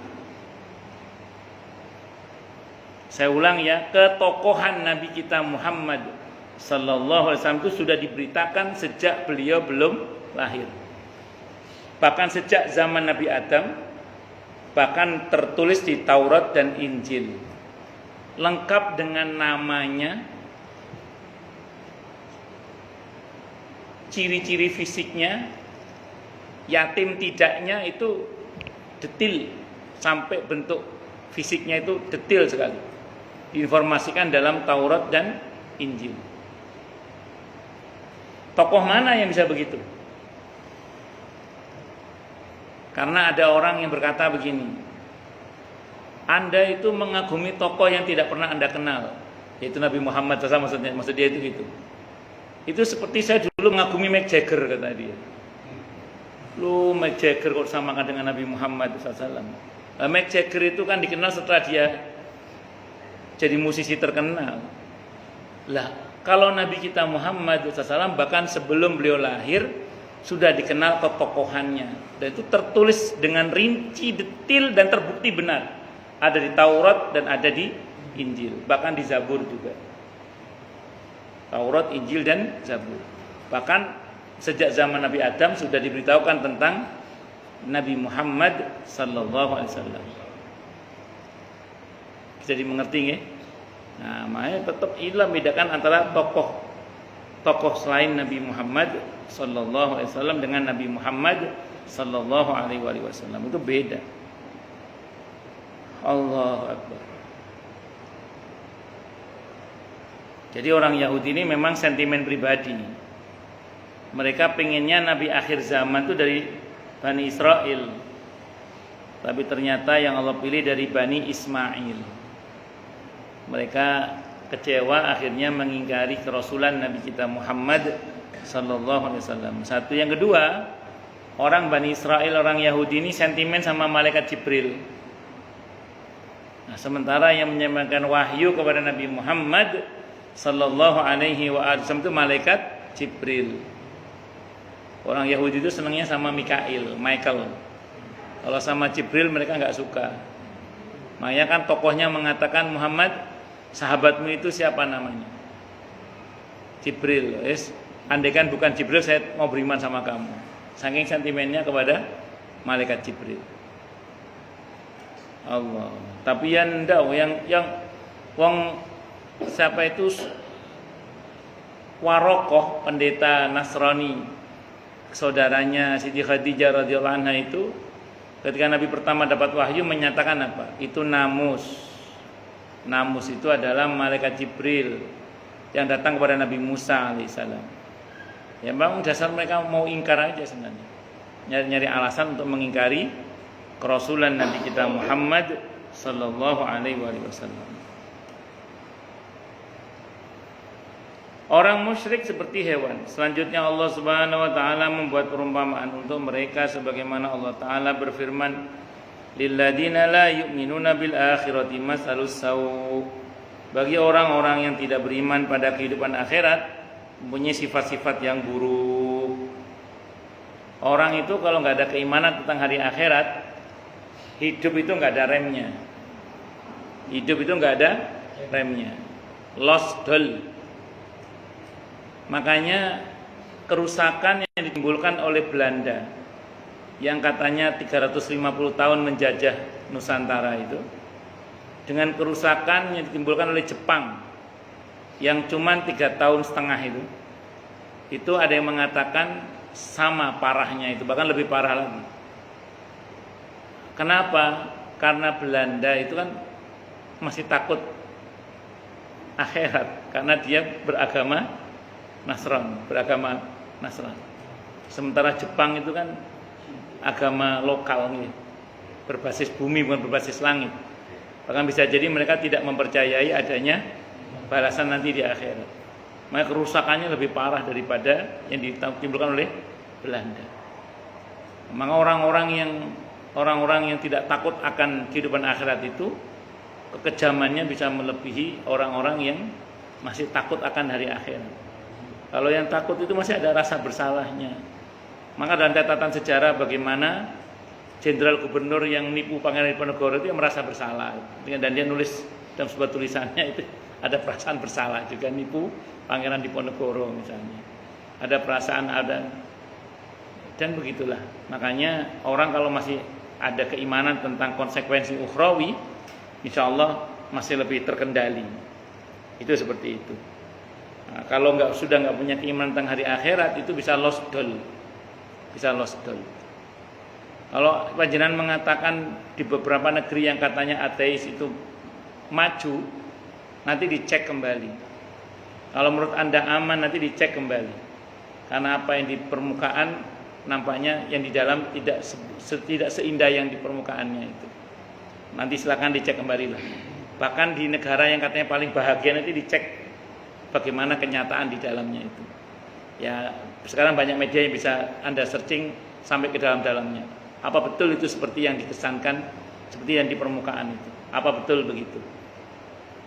Saya ulang ya, ketokohan Nabi kita Muhammad sallallahu alaihi wasallam itu sudah diberitakan sejak beliau belum lahir. Bahkan sejak zaman Nabi Adam, bahkan tertulis di Taurat dan Injil. Lengkap dengan namanya, ciri-ciri fisiknya, yatim tidaknya itu detail, sampai bentuk fisiknya itu detail sekali. Diinformasikan dalam Taurat dan Injil. Tokoh mana yang bisa begitu? Karena ada orang yang berkata begini, Anda itu mengagumi tokoh yang tidak pernah Anda kenal, yaitu Nabi Muhammad SAW, maksud dia itu gitu. Itu seperti saya dulu mengagumi Mick Jagger, kata dia. Lu Mick Jagger kok samakan dengan Nabi Muhammad SAW? Mick Jagger itu kan dikenal setelah dia jadi musisi terkenal. Lah, kalau Nabi kita Muhammad SAW bahkan sebelum beliau lahir sudah dikenal ketokohannya, dan itu tertulis dengan rinci, detail dan terbukti benar. Ada di Taurat dan ada di Injil, bahkan di Zabur juga. Taurat, Injil dan Zabur. Bahkan sejak zaman Nabi Adam sudah diberitahukan tentang Nabi Muhammad sallallahu alaihi wasallam. Bisa dimengerti nggih? Nah, makanya tetap inilah bedakan antara tokoh selain Nabi Muhammad sallallahu alaihi wasallam dengan Nabi Muhammad sallallahu alaihi wasallam. Itu beda. Allahu Akbar. Jadi orang Yahudi ini memang sentimen pribadi. Mereka pengennya Nabi akhir zaman itu dari Bani Israel. Tapi ternyata yang Allah pilih dari Bani Ismail. Mereka kecewa, akhirnya mengingkari kerasulan Nabi kita Muhammad sallallahu alaihi wasallam. Satu, yang kedua, orang Bani Israel, orang Yahudi ini sentimen sama malaikat Jibril. Nah, sementara yang menyampaikan wahyu kepada Nabi Muhammad sallallahu alaihi wasallam itu malaikat Jibril. Orang Yahudi itu senangnya sama Michael. Kalau sama Jibril mereka nggak suka. Makanya kan tokohnya mengatakan, Muhammad, sahabatmu itu siapa namanya? Jibril. Andaikan bukan Jibril, saya mau beriman sama kamu. Saking sentimennya kepada malaikat Jibril. Allah. Tapi yang siapa itu Warokoh, pendeta Nasrani, saudaranya Siti Khadijah radhiyallahu anha itu, ketika Nabi pertama dapat wahyu menyatakan apa? Itu namus. Namus itu adalah malaikat Jibril yang datang kepada Nabi Musa alaihissalam. Ya memang dasar mereka mau ingkar aja sebenarnya. Nyari alasan untuk mengingkari kerasulan Nabi kita Muhammad sallallahu alaihi wasallam. Orang musyrik seperti hewan. Selanjutnya Allah Subhanahu wa taala membuat perumpamaan untuk mereka sebagaimana Allah taala berfirman, lilladzina la yu'minuna bil akhirati masalus sawu. Bagi orang-orang yang tidak beriman pada kehidupan akhirat, mempunyai sifat-sifat yang buruk. Orang itu kalau nggak ada keimanan tentang hari akhirat, hidup itu nggak ada remnya. Hidup itu nggak ada remnya. Lost dull. Makanya kerusakan yang ditimbulkan oleh Belanda yang katanya 350 tahun menjajah Nusantara itu, dengan kerusakan yang ditimbulkan oleh Jepang yang cuma 3,5 tahun itu ada yang mengatakan sama parahnya itu, bahkan lebih parah lagi. Kenapa? Karena Belanda itu kan masih takut akhirat. karena dia beragama Nasrani. Sementara Jepang itu kan agama lokal nih, berbasis bumi bukan berbasis langit. Bahkan bisa jadi mereka tidak mempercayai adanya balasan nanti di akhirat. Maka kerusakannya lebih parah daripada yang ditimbulkan oleh Belanda. Maka orang-orang yang tidak takut akan kehidupan akhirat itu, kekejamannya bisa melebihi orang-orang yang masih takut akan hari akhirat. Kalau yang takut itu masih ada rasa bersalahnya. Maka dalam catatan sejarah bagaimana jenderal gubernur yang nipu Pangeran Diponegoro itu yang merasa bersalah, dan dia nulis dalam sebuah tulisannya itu ada perasaan bersalah juga, nipu Pangeran Diponegoro misalnya. Ada perasaan, dan begitulah. Makanya orang kalau masih ada keimanan tentang konsekuensi ukhrawi, insya Allah masih lebih terkendali. Itu seperti itu. Nah, kalau sudah nggak punya keimanan tentang hari akhirat, itu bisa lost doll. Kalau panjenengan mengatakan di beberapa negeri yang katanya ateis itu maju, nanti dicek kembali. Kalau menurut Anda aman, nanti dicek kembali. Karena apa yang di permukaan nampaknya yang di dalam tidak seindah yang di permukaannya itu. Nanti silakan dicek kembali lah. Bahkan di negara yang katanya paling bahagia, nanti dicek bagaimana kenyataan di dalamnya itu. Ya, sekarang banyak media yang bisa Anda searching sampai ke dalam-dalamnya. Apa betul itu seperti yang dikesankan, seperti yang di permukaan itu? Apa betul begitu?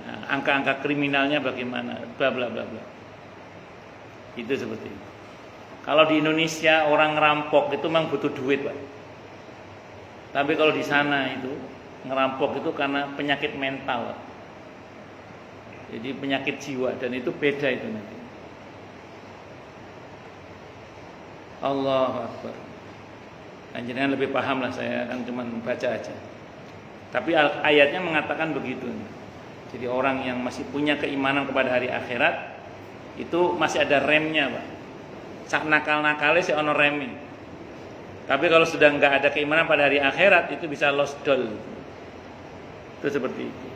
Nah, angka-angka kriminalnya bagaimana? Bla bla bla bla. Itu seperti itu. Kalau di Indonesia orang ngerampok itu memang butuh duit, Pak. Tapi kalau di sana itu ngerampok itu karena penyakit mental, Pak. Jadi penyakit jiwa, dan itu beda itu nanti. Allahu Akbar. Jangan lebih paham lah, saya kan cuma baca aja. Tapi ayatnya mengatakan begitu. Jadi orang yang masih punya keimanan kepada hari akhirat itu masih ada remnya, Pak. Sak nakal-nakalnya sih ono remnya. Tapi kalau sudah nggak ada keimanan pada hari akhirat, itu bisa lost doll. Itu seperti itu.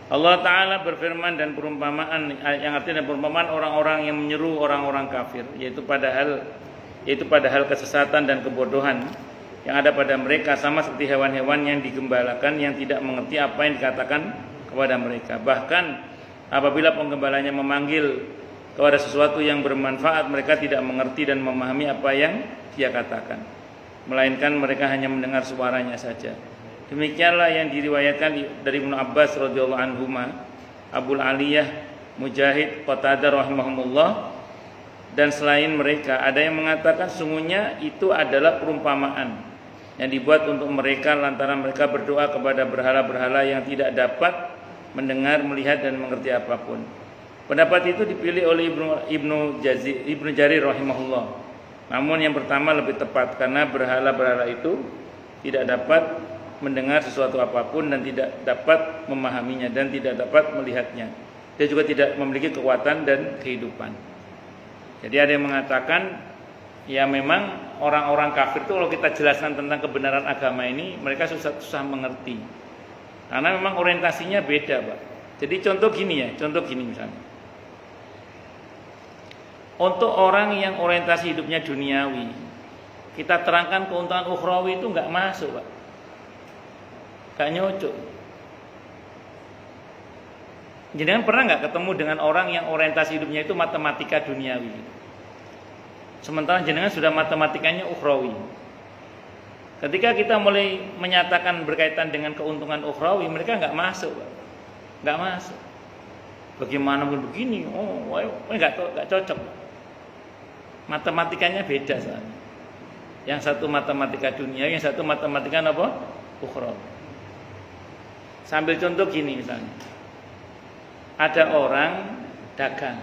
Allah Ta'ala berfirman dan perumpamaan yang artinya perumpamaan orang-orang yang menyeru orang-orang kafir, yaitu pada hal kesesatan dan kebodohan yang ada pada mereka, sama seperti hewan-hewan yang digembalakan yang tidak mengerti apa yang dikatakan kepada mereka. Bahkan apabila penggembalanya memanggil kepada sesuatu yang bermanfaat, mereka tidak mengerti dan memahami apa yang dia katakan, melainkan mereka hanya mendengar suaranya saja. Demikianlah yang diriwayatkan dari Ibnu Abbas radhiyallahu anhuma, Abul Aliyah, Mujahid, Qatadah rahimahumullah, dan selain mereka ada yang mengatakan sungguhnya itu adalah perumpamaan yang dibuat untuk mereka lantaran mereka berdoa kepada berhala-berhala yang tidak dapat mendengar, melihat dan mengerti apapun. Pendapat itu dipilih oleh Ibnu Jarir rahimahullah. Namun yang pertama lebih tepat, karena berhala-berhala itu tidak dapat mendengar sesuatu apapun dan tidak dapat memahaminya dan tidak dapat melihatnya. Dia juga tidak memiliki kekuatan dan kehidupan. Jadi ada yang mengatakan, ya memang orang-orang kafir itu kalau kita jelaskan tentang kebenaran agama ini, mereka susah mengerti. Karena memang orientasinya beda, Pak. Jadi contoh gini misalnya. Untuk orang yang orientasi hidupnya duniawi, kita terangkan keuntungan ukhrawi itu nggak masuk, Pak. Gak nyocok. Jenengan pernah nggak ketemu dengan orang yang orientasi hidupnya itu matematika duniawi, sementara jenengan sudah matematikanya ukhrawi? Ketika kita mulai menyatakan berkaitan dengan keuntungan ukhrawi, mereka nggak masuk, nggak masuk. Bagaimana begini? Nggak cocok. Matematikanya beda soalnya. Yang satu matematika duniawi, yang satu matematika apa? Ukhrawi. Sambil contoh gini misalnya, ada orang dagang.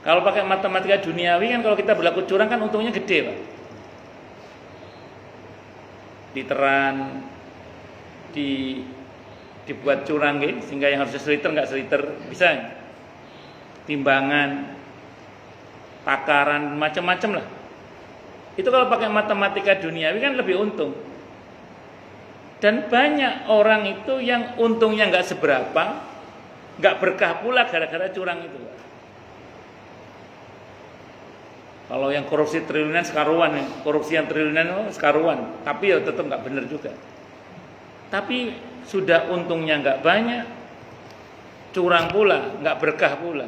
Kalau pakai matematika duniawi kan, kalau kita berlaku curang kan untungnya gede, Pak. Literan dibuat curang gitu, sehingga yang harusnya seliter nggak seliter, bisa. Timbangan, takaran, macam-macam lah. Itu kalau pakai matematika duniawi kan lebih untung. Dan banyak orang itu yang untungnya nggak seberapa, nggak berkah pula gara-gara curang itu. Kalau yang korupsi triliunan sekaruan, korupsi yang triliunan sekaruan, tapi ya tetap nggak benar juga. Tapi sudah untungnya nggak banyak, curang pula, nggak berkah pula.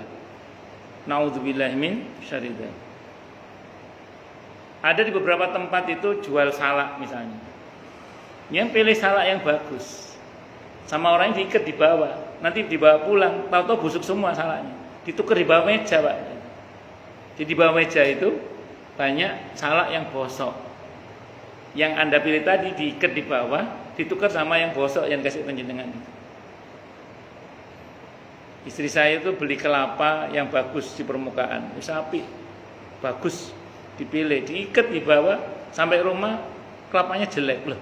Naudzubillah min syarri dzalik. Ada di beberapa tempat itu jual salak misalnya. Yang pilih salak yang bagus, sama orang yang diikat di bawah, nanti dibawa pulang, tahu-tahu busuk semua salaknya, ditukar di bawah meja, Pak. Jadi di bawah meja itu banyak salak yang bosok. Yang Anda pilih tadi diikat di bawah, ditukar sama yang bosok yang kasih penjenengan itu. Istri saya itu beli kelapa yang bagus di permukaan, sapi bagus, dipilih, diikat di bawah, sampai rumah kelapanya jelek loh.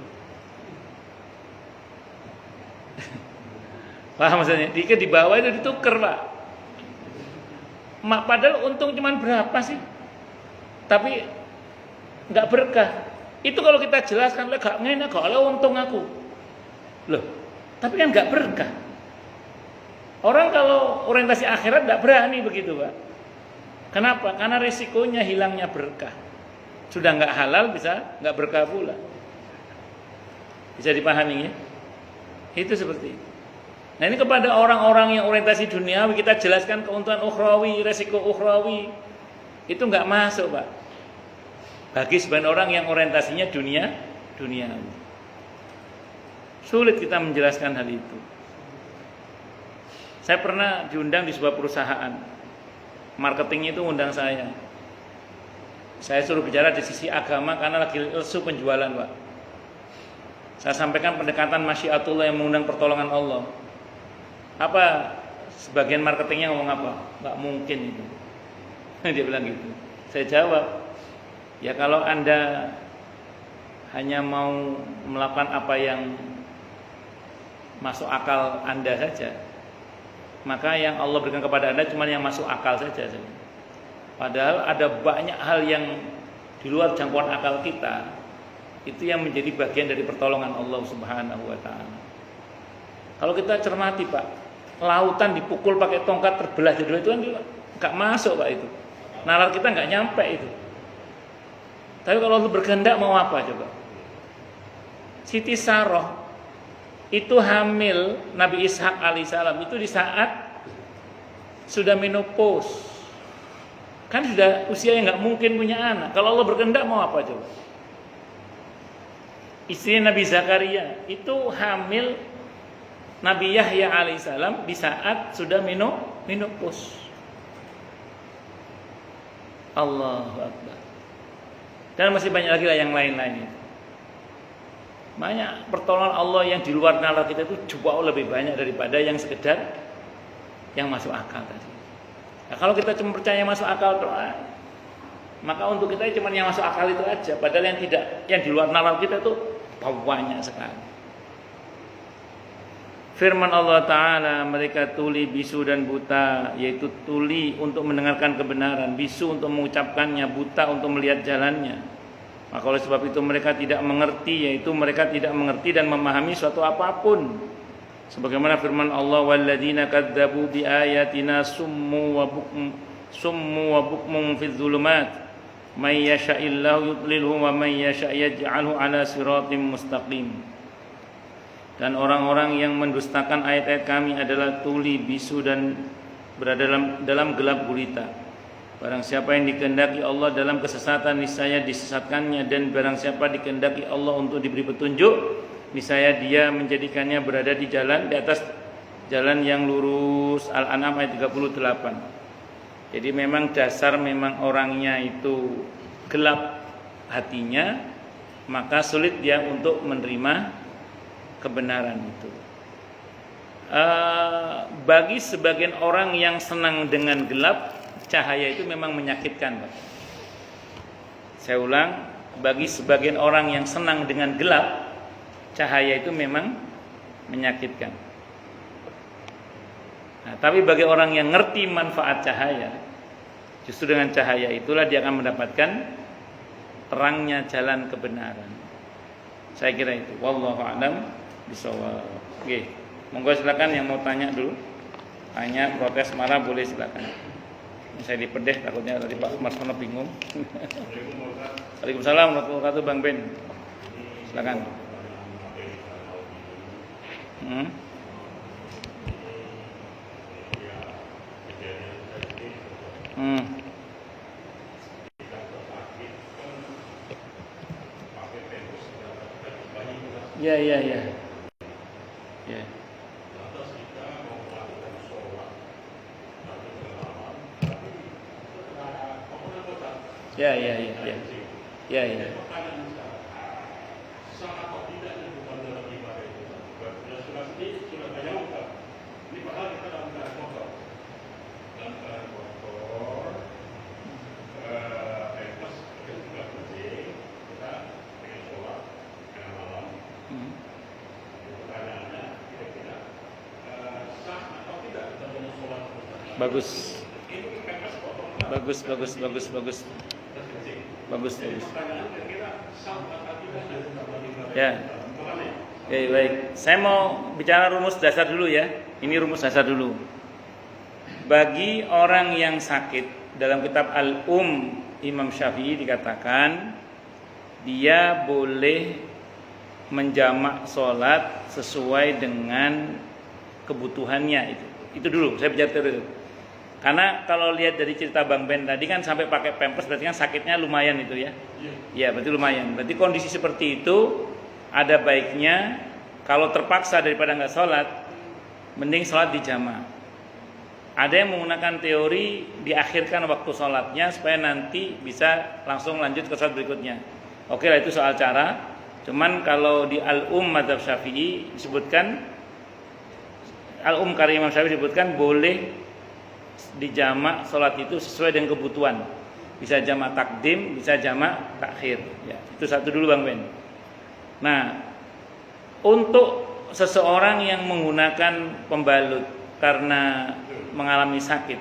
Paham maksudnya? Diikat di bawah itu ditukar, Pak. Padahal untung cuman berapa sih? Tapi nggak berkah. Itu kalau kita jelaskan, gak ngene kok, untung aku. Loh, tapi kan nggak berkah. Orang kalau orientasi akhirat nggak berani begitu, Pak. Kenapa? Karena risikonya hilangnya berkah. Sudah nggak halal bisa nggak berkah pula. Bisa dipahami ya? Itu seperti itu. Nah ini kepada orang-orang yang orientasi duniawi kita jelaskan keuntungan ukhrawi, resiko ukhrawi. Itu nggak masuk, Pak. Bagi sebagian orang yang orientasinya duniawi. Sulit kita menjelaskan hal itu. Saya pernah diundang di sebuah perusahaan. Marketingnya itu undang saya. Saya suruh bicara di sisi agama karena lagi lesu penjualan, Pak. Saya sampaikan pendekatan masyiatullah yang mengundang pertolongan Allah. Apa sebagian marketingnya ngomong apa? Nggak mungkin itu. Dia bilang gitu. Saya jawab, ya kalau Anda hanya mau melakukan apa yang masuk akal Anda saja, maka yang Allah berikan kepada Anda cuma yang masuk akal saja. Padahal ada banyak hal yang di luar jangkauan akal kita. Itu yang menjadi bagian dari pertolongan Allah Subhanahu wa taala. Kalau kita cermati, Pak, lautan dipukul pakai tongkat terbelah jadi dua itu kan enggak masuk, Pak, itu. Nalar kita enggak nyampe itu. Tapi kalau Allah berkehendak mau apa coba? Siti Saroh itu hamil Nabi Ishak alaihissalam itu di saat sudah menopause. Kan sudah usia yang enggak mungkin punya anak. Kalau Allah berkehendak mau apa coba? Istri Nabi Zakaria itu hamil Nabi Yahya alaihissalam di saat sudah menopause. Allahu Akbar. Dan masih banyak lagi lah yang lain-lain itu. Banyak pertolongan Allah yang di luar nalar kita itu jauh lebih banyak daripada yang sekedar yang masuk akal tadi. Nah, kalau kita cuma percaya masuk akal doa, maka untuk kita cuma yang masuk akal itu aja. Padahal yang tidak, yang di luar nalar kita itu banyak sekali. Firman Allah Ta'ala, mereka tuli, bisu dan buta, yaitu tuli untuk mendengarkan kebenaran, bisu untuk mengucapkannya, buta untuk melihat jalannya. Maka oleh sebab itu mereka tidak mengerti, yaitu mereka tidak mengerti dan memahami suatu apapun. Sebagaimana firman Allah, walladzina kadzabu bi ayatina summu wa bukmun fil dzulumat may yasha'illahu yudlilhu wa may yasha' yaj'alhu ala siratim mustaqim. Dan orang-orang yang mendustakan ayat-ayat kami adalah tuli, bisu dan berada dalam gelap gulita. Barang siapa yang dikehendaki Allah dalam kesesatan, niscaya disesatkannya, dan barang siapa dikehendaki Allah untuk diberi petunjuk, niscaya dia menjadikannya berada di atas jalan yang lurus. Al-An'am ayat 38. Jadi memang dasar memang orangnya itu gelap hatinya, maka sulit dia untuk menerima kebenaran itu. Bagi sebagian orang yang senang dengan gelap, cahaya itu memang menyakitkan, Pak. Saya ulang, bagi sebagian orang yang senang dengan gelap, cahaya itu memang menyakitkan. Nah, tapi bagi orang yang ngerti manfaat cahaya, justru dengan cahaya itulah dia akan mendapatkan terangnya jalan kebenaran. Saya kira itu. Wallahu a'lam bishawab. Oke, monggo silakan yang mau tanya dulu. Hanya protes marah boleh, silakan. Saya dipedeh takutnya tadi Pak Marsono bingung. Waalaikumsalam warahmatullahi wabarakatuh, Bang Ben. Silakan. Ya. Ya. Bagus. Ya. Oke, baik. Saya mau bicara rumus dasar dulu ya. Ini rumus dasar dulu. Bagi orang yang sakit, dalam kitab Imam Syafi'i dikatakan dia boleh menjamak sholat sesuai dengan kebutuhannya. Itu dulu, saya bicara dulu. Karena kalau lihat dari cerita Bang Ben tadi kan sampai pakai pampers, berarti kan sakitnya lumayan itu ya. Iya, berarti lumayan. Berarti kondisi seperti itu ada baiknya kalau terpaksa daripada nggak sholat, mending sholat di jamaah. Ada yang menggunakan teori diakhirkan waktu sholatnya supaya nanti bisa langsung lanjut ke sholat berikutnya. Oke lah, itu soal cara. Cuman kalau di Madzhab Syafi'i disebutkan, karya Imam Syafi'i disebutkan boleh dijamak sholat itu sesuai dengan kebutuhan. Bisa jamak takdim, bisa jamak takhir. Ya, itu satu dulu Bang Ben. Nah, untuk seseorang yang menggunakan pembalut karena mengalami sakit,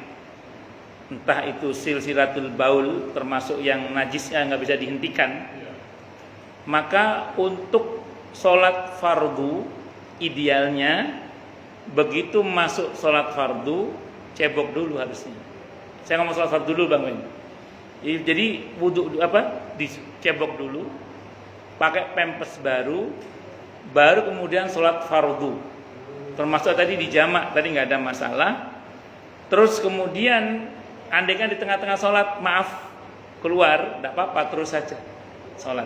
entah itu silsilatul baul termasuk yang najisnya nggak bisa dihentikan, maka untuk sholat fardu idealnya begitu masuk sholat fardu cebok dulu harusnya. Saya ngomong sholat fardu dulu Bang Ben. Jadi wudhu dicebok dulu, pakai pampers baru kemudian sholat fardu. Termasuk tadi di jamak, tadi nggak ada masalah. Terus kemudian andaikan di tengah-tengah sholat keluar, tidak apa-apa, terus saja sholat.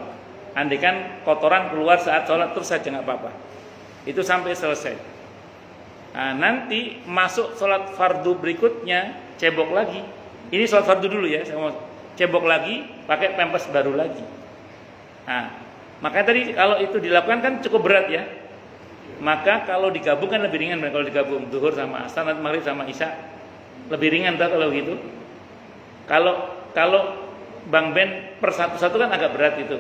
Andaikan kotoran keluar saat sholat, terus saja nggak apa-apa. Itu sampai selesai. Nah, nanti masuk sholat fardu berikutnya cebok lagi. Ini sholat fardu dulu ya, saya mau cebok lagi, pakai pampers baru lagi. Nah, makanya tadi kalau itu dilakukan kan cukup berat ya. Maka kalau digabung kan lebih ringan. Kalau digabung zuhur sama asar, nanti maghrib sama isya lebih ringan tak kalau gitu. Kalau Bang Ben per satu-satu kan agak berat itu.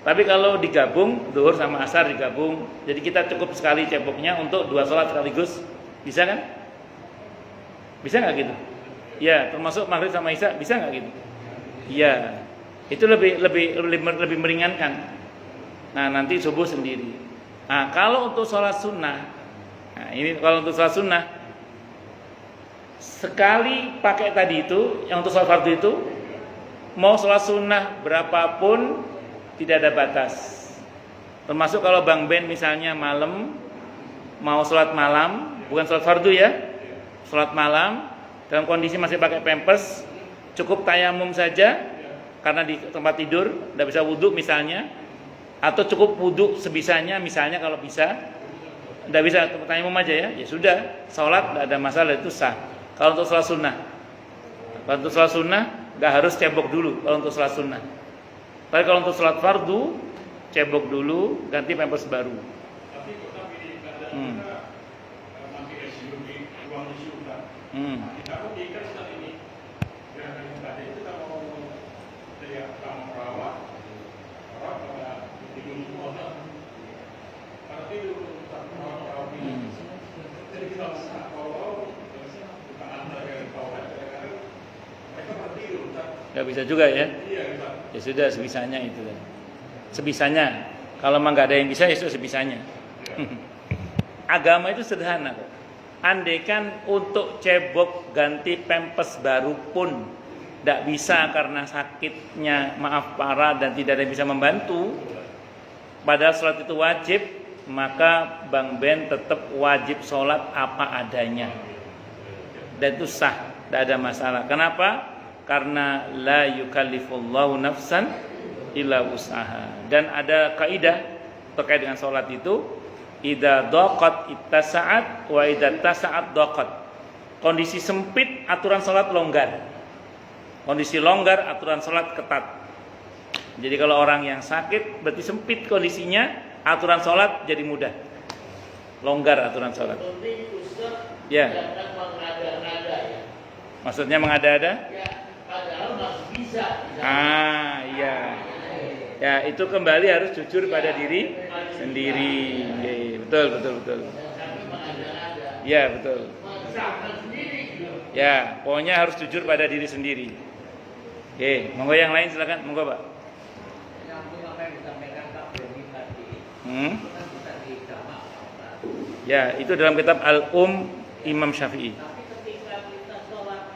Tapi kalau digabung, zuhur sama asar digabung, jadi kita cukup sekali ceboknya untuk 2 sholat sekaligus, bisa kan? Bisa nggak gitu? Ya, termasuk maghrib sama isya, bisa nggak gitu? Iya, itu lebih meringankan. Nah, nanti subuh sendiri. Nah, kalau untuk sholat sunnah, sekali pakai tadi itu, yang untuk sholat fardu itu, mau sholat sunnah berapapun tidak ada batas. Termasuk kalau Bang Ben misalnya malam mau sholat malam, bukan sholat fardu ya, sholat malam dalam kondisi masih pakai pampers, cukup tayamum saja karena di tempat tidur tidak bisa wudhu misalnya, atau cukup wudhu sebisanya misalnya kalau bisa, tidak bisa tayamum aja ya sudah, sholat tidak ada masalah, itu sah. Kalau untuk sholat sunnah, nggak harus cebok dulu kalau untuk sholat sunnah. Tapi kalau untuk sholat fardu, cebok dulu, ganti pampers baru. Tapi masih SUV, ruang ICU kan. Kita mau diikat saat ini. Gerakan yang tadi itu kita mau teriak sama perawat pada tidur semua kan. Karena tidur perawat ini. Jadi kita kalau kita antar ke perawat, mereka pada tidur. Gak bisa juga ya? Ya sudah, sebisanya itu. Sebisanya. Kalau memang gak ada yang bisa, ya sudah sebisanya. Agama itu sederhana kok. Andaikan untuk cebok ganti pempes baru pun tidak bisa karena sakitnya maaf parah dan tidak ada yang bisa membantu, padahal sholat itu wajib, maka Bang Ben tetap wajib sholat apa adanya dan itu sah, tidak ada masalah. Kenapa? Karena la yukallifullahu nafsan illa usaha. Dan ada kaidah terkait dengan sholat itu, idza daqat ittasa'at wa idza tasa'at daqat. Kondisi sempit aturan sholat longgar, kondisi longgar aturan sholat ketat. Jadi kalau orang yang sakit berarti sempit kondisinya, aturan sholat jadi mudah, longgar aturan sholat. Ya. Maksudnya mengada-ada? Ya, padahal masih bisa. Iya. Ya, itu kembali harus jujur pada diri sendiri. Betul. Ya, betul. Ya, pokoknya harus jujur pada diri sendiri. Oke, monggo yang lain silakan, monggo Pak. Ya, itu dalam kitab Al-Um Imam Syafi'i. Tapi ketika kita sholat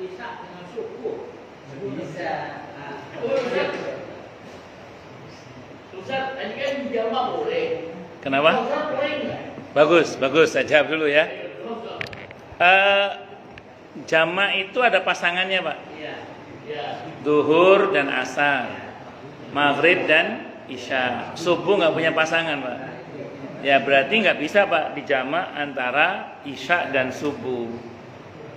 Isya dengan subuh bisa. Ustaz, tadi kan jamak boleh. Kenapa? Bagus. Saya jawab dulu ya. Jamak itu ada pasangannya, Pak. Duhur dan asar, maghrib dan isya. Subuh nggak punya pasangan, Pak. Ya berarti nggak bisa, Pak, dijamak antara isya dan subuh.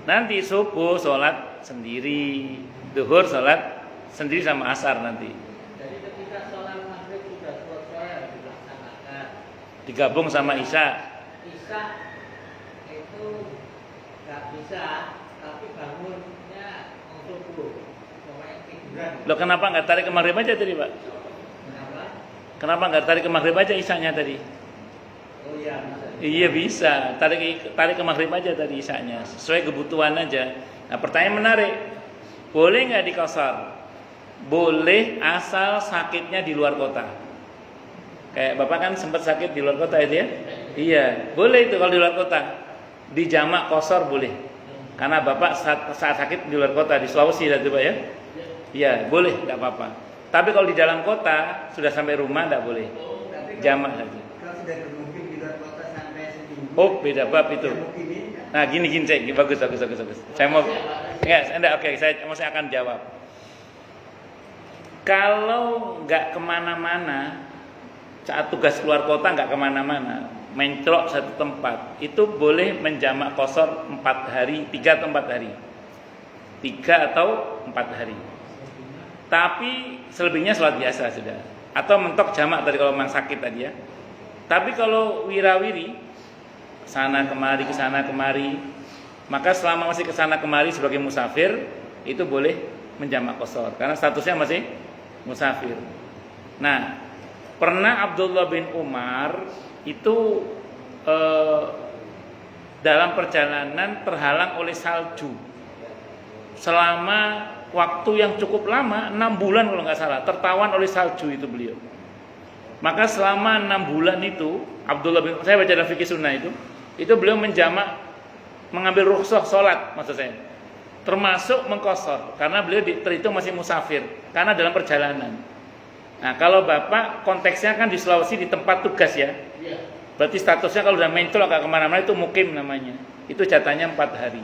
Nanti subuh sholat sendiri, duhur sholat sendiri sama asar nanti. Jadi ketika sholat maghrib sudah selesai dilaksanakan, digabung sama isya. Isya itu nggak bisa, tapi bangunnya mau subuh, pokoknya tiduran. Loh kenapa nggak tarik ke maghrib aja tadi, Pak? Kenapa nggak tarik ke maghrib aja isyanya tadi? Oh iya, Iya bisa, tarik ke maghrib aja tadi isyanya, sesuai kebutuhan aja. Nah pertanyaan menarik, boleh nggak dikosor? Boleh asal sakitnya di luar kota. Kayak Bapak kan sempat sakit di luar kota itu ya? Iya, boleh itu kalau di luar kota. Dijamak kosor boleh. Karena Bapak saat sakit di luar kota, di Sulawesi itu Pak ya? Iya, boleh, tidak apa-apa. Tapi kalau di dalam kota, sudah sampai rumah tidak boleh. Jamak saja. Kalau sudah bermukim di luar kota sampai seminggu. Oh, beda bab itu. Nah, gini cek, bagus. Saya mau oke, saya akan jawab. Kalau nggak kemana-mana, saat tugas keluar kota nggak kemana-mana, menclok satu tempat, itu boleh menjamak kosor 4 hari, 3 atau 4 hari. 3 atau 4 hari. Tapi selebihnya sholat biasa sudah. Atau mentok jamak tadi kalau memang sakit tadi ya. Tapi kalau wirawiri kesana kemari, maka selama masih kesana kemari sebagai musafir itu boleh menjamak kosor karena statusnya masih musafir. Nah, pernah Abdullah bin Umar itu dalam perjalanan terhalang oleh salju selama waktu yang cukup lama, 6 bulan kalau nggak salah, tertawan oleh salju itu beliau. Maka selama 6 bulan itu Abdullah bin, saya baca dalam fikih sunnah itu beliau menjamak, mengambil rukhsah sholat maksud saya, termasuk mengkosor karena beliau terhitung masih musafir karena dalam perjalanan. Nah kalau Bapak konteksnya kan di Sulawesi di tempat tugas ya, berarti statusnya kalau udah mencol agak kemana-mana itu mukim namanya, itu jatahnya 4 hari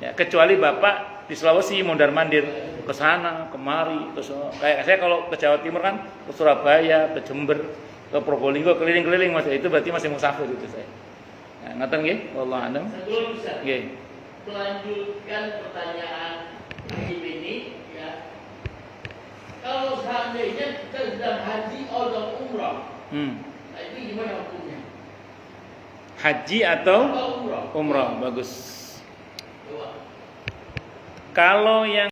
ya, kecuali Bapak di Sulawesi mondar-mandir ke sana kemari, terus kayak saya kalau ke Jawa Timur kan ke Surabaya, ke Jember, ke Probolinggo, keliling-keliling Mas, itu berarti masih musafir itu saya. Nah, ngoten nggih, wallahu a'lam. Nggih. Melanjutkan pertanyaan Habib ini ya. Kalau seandainya kita sedang haji atau umrah, nah itu gimana hukumnya? Haji atau umrah, bagus. Kalau yang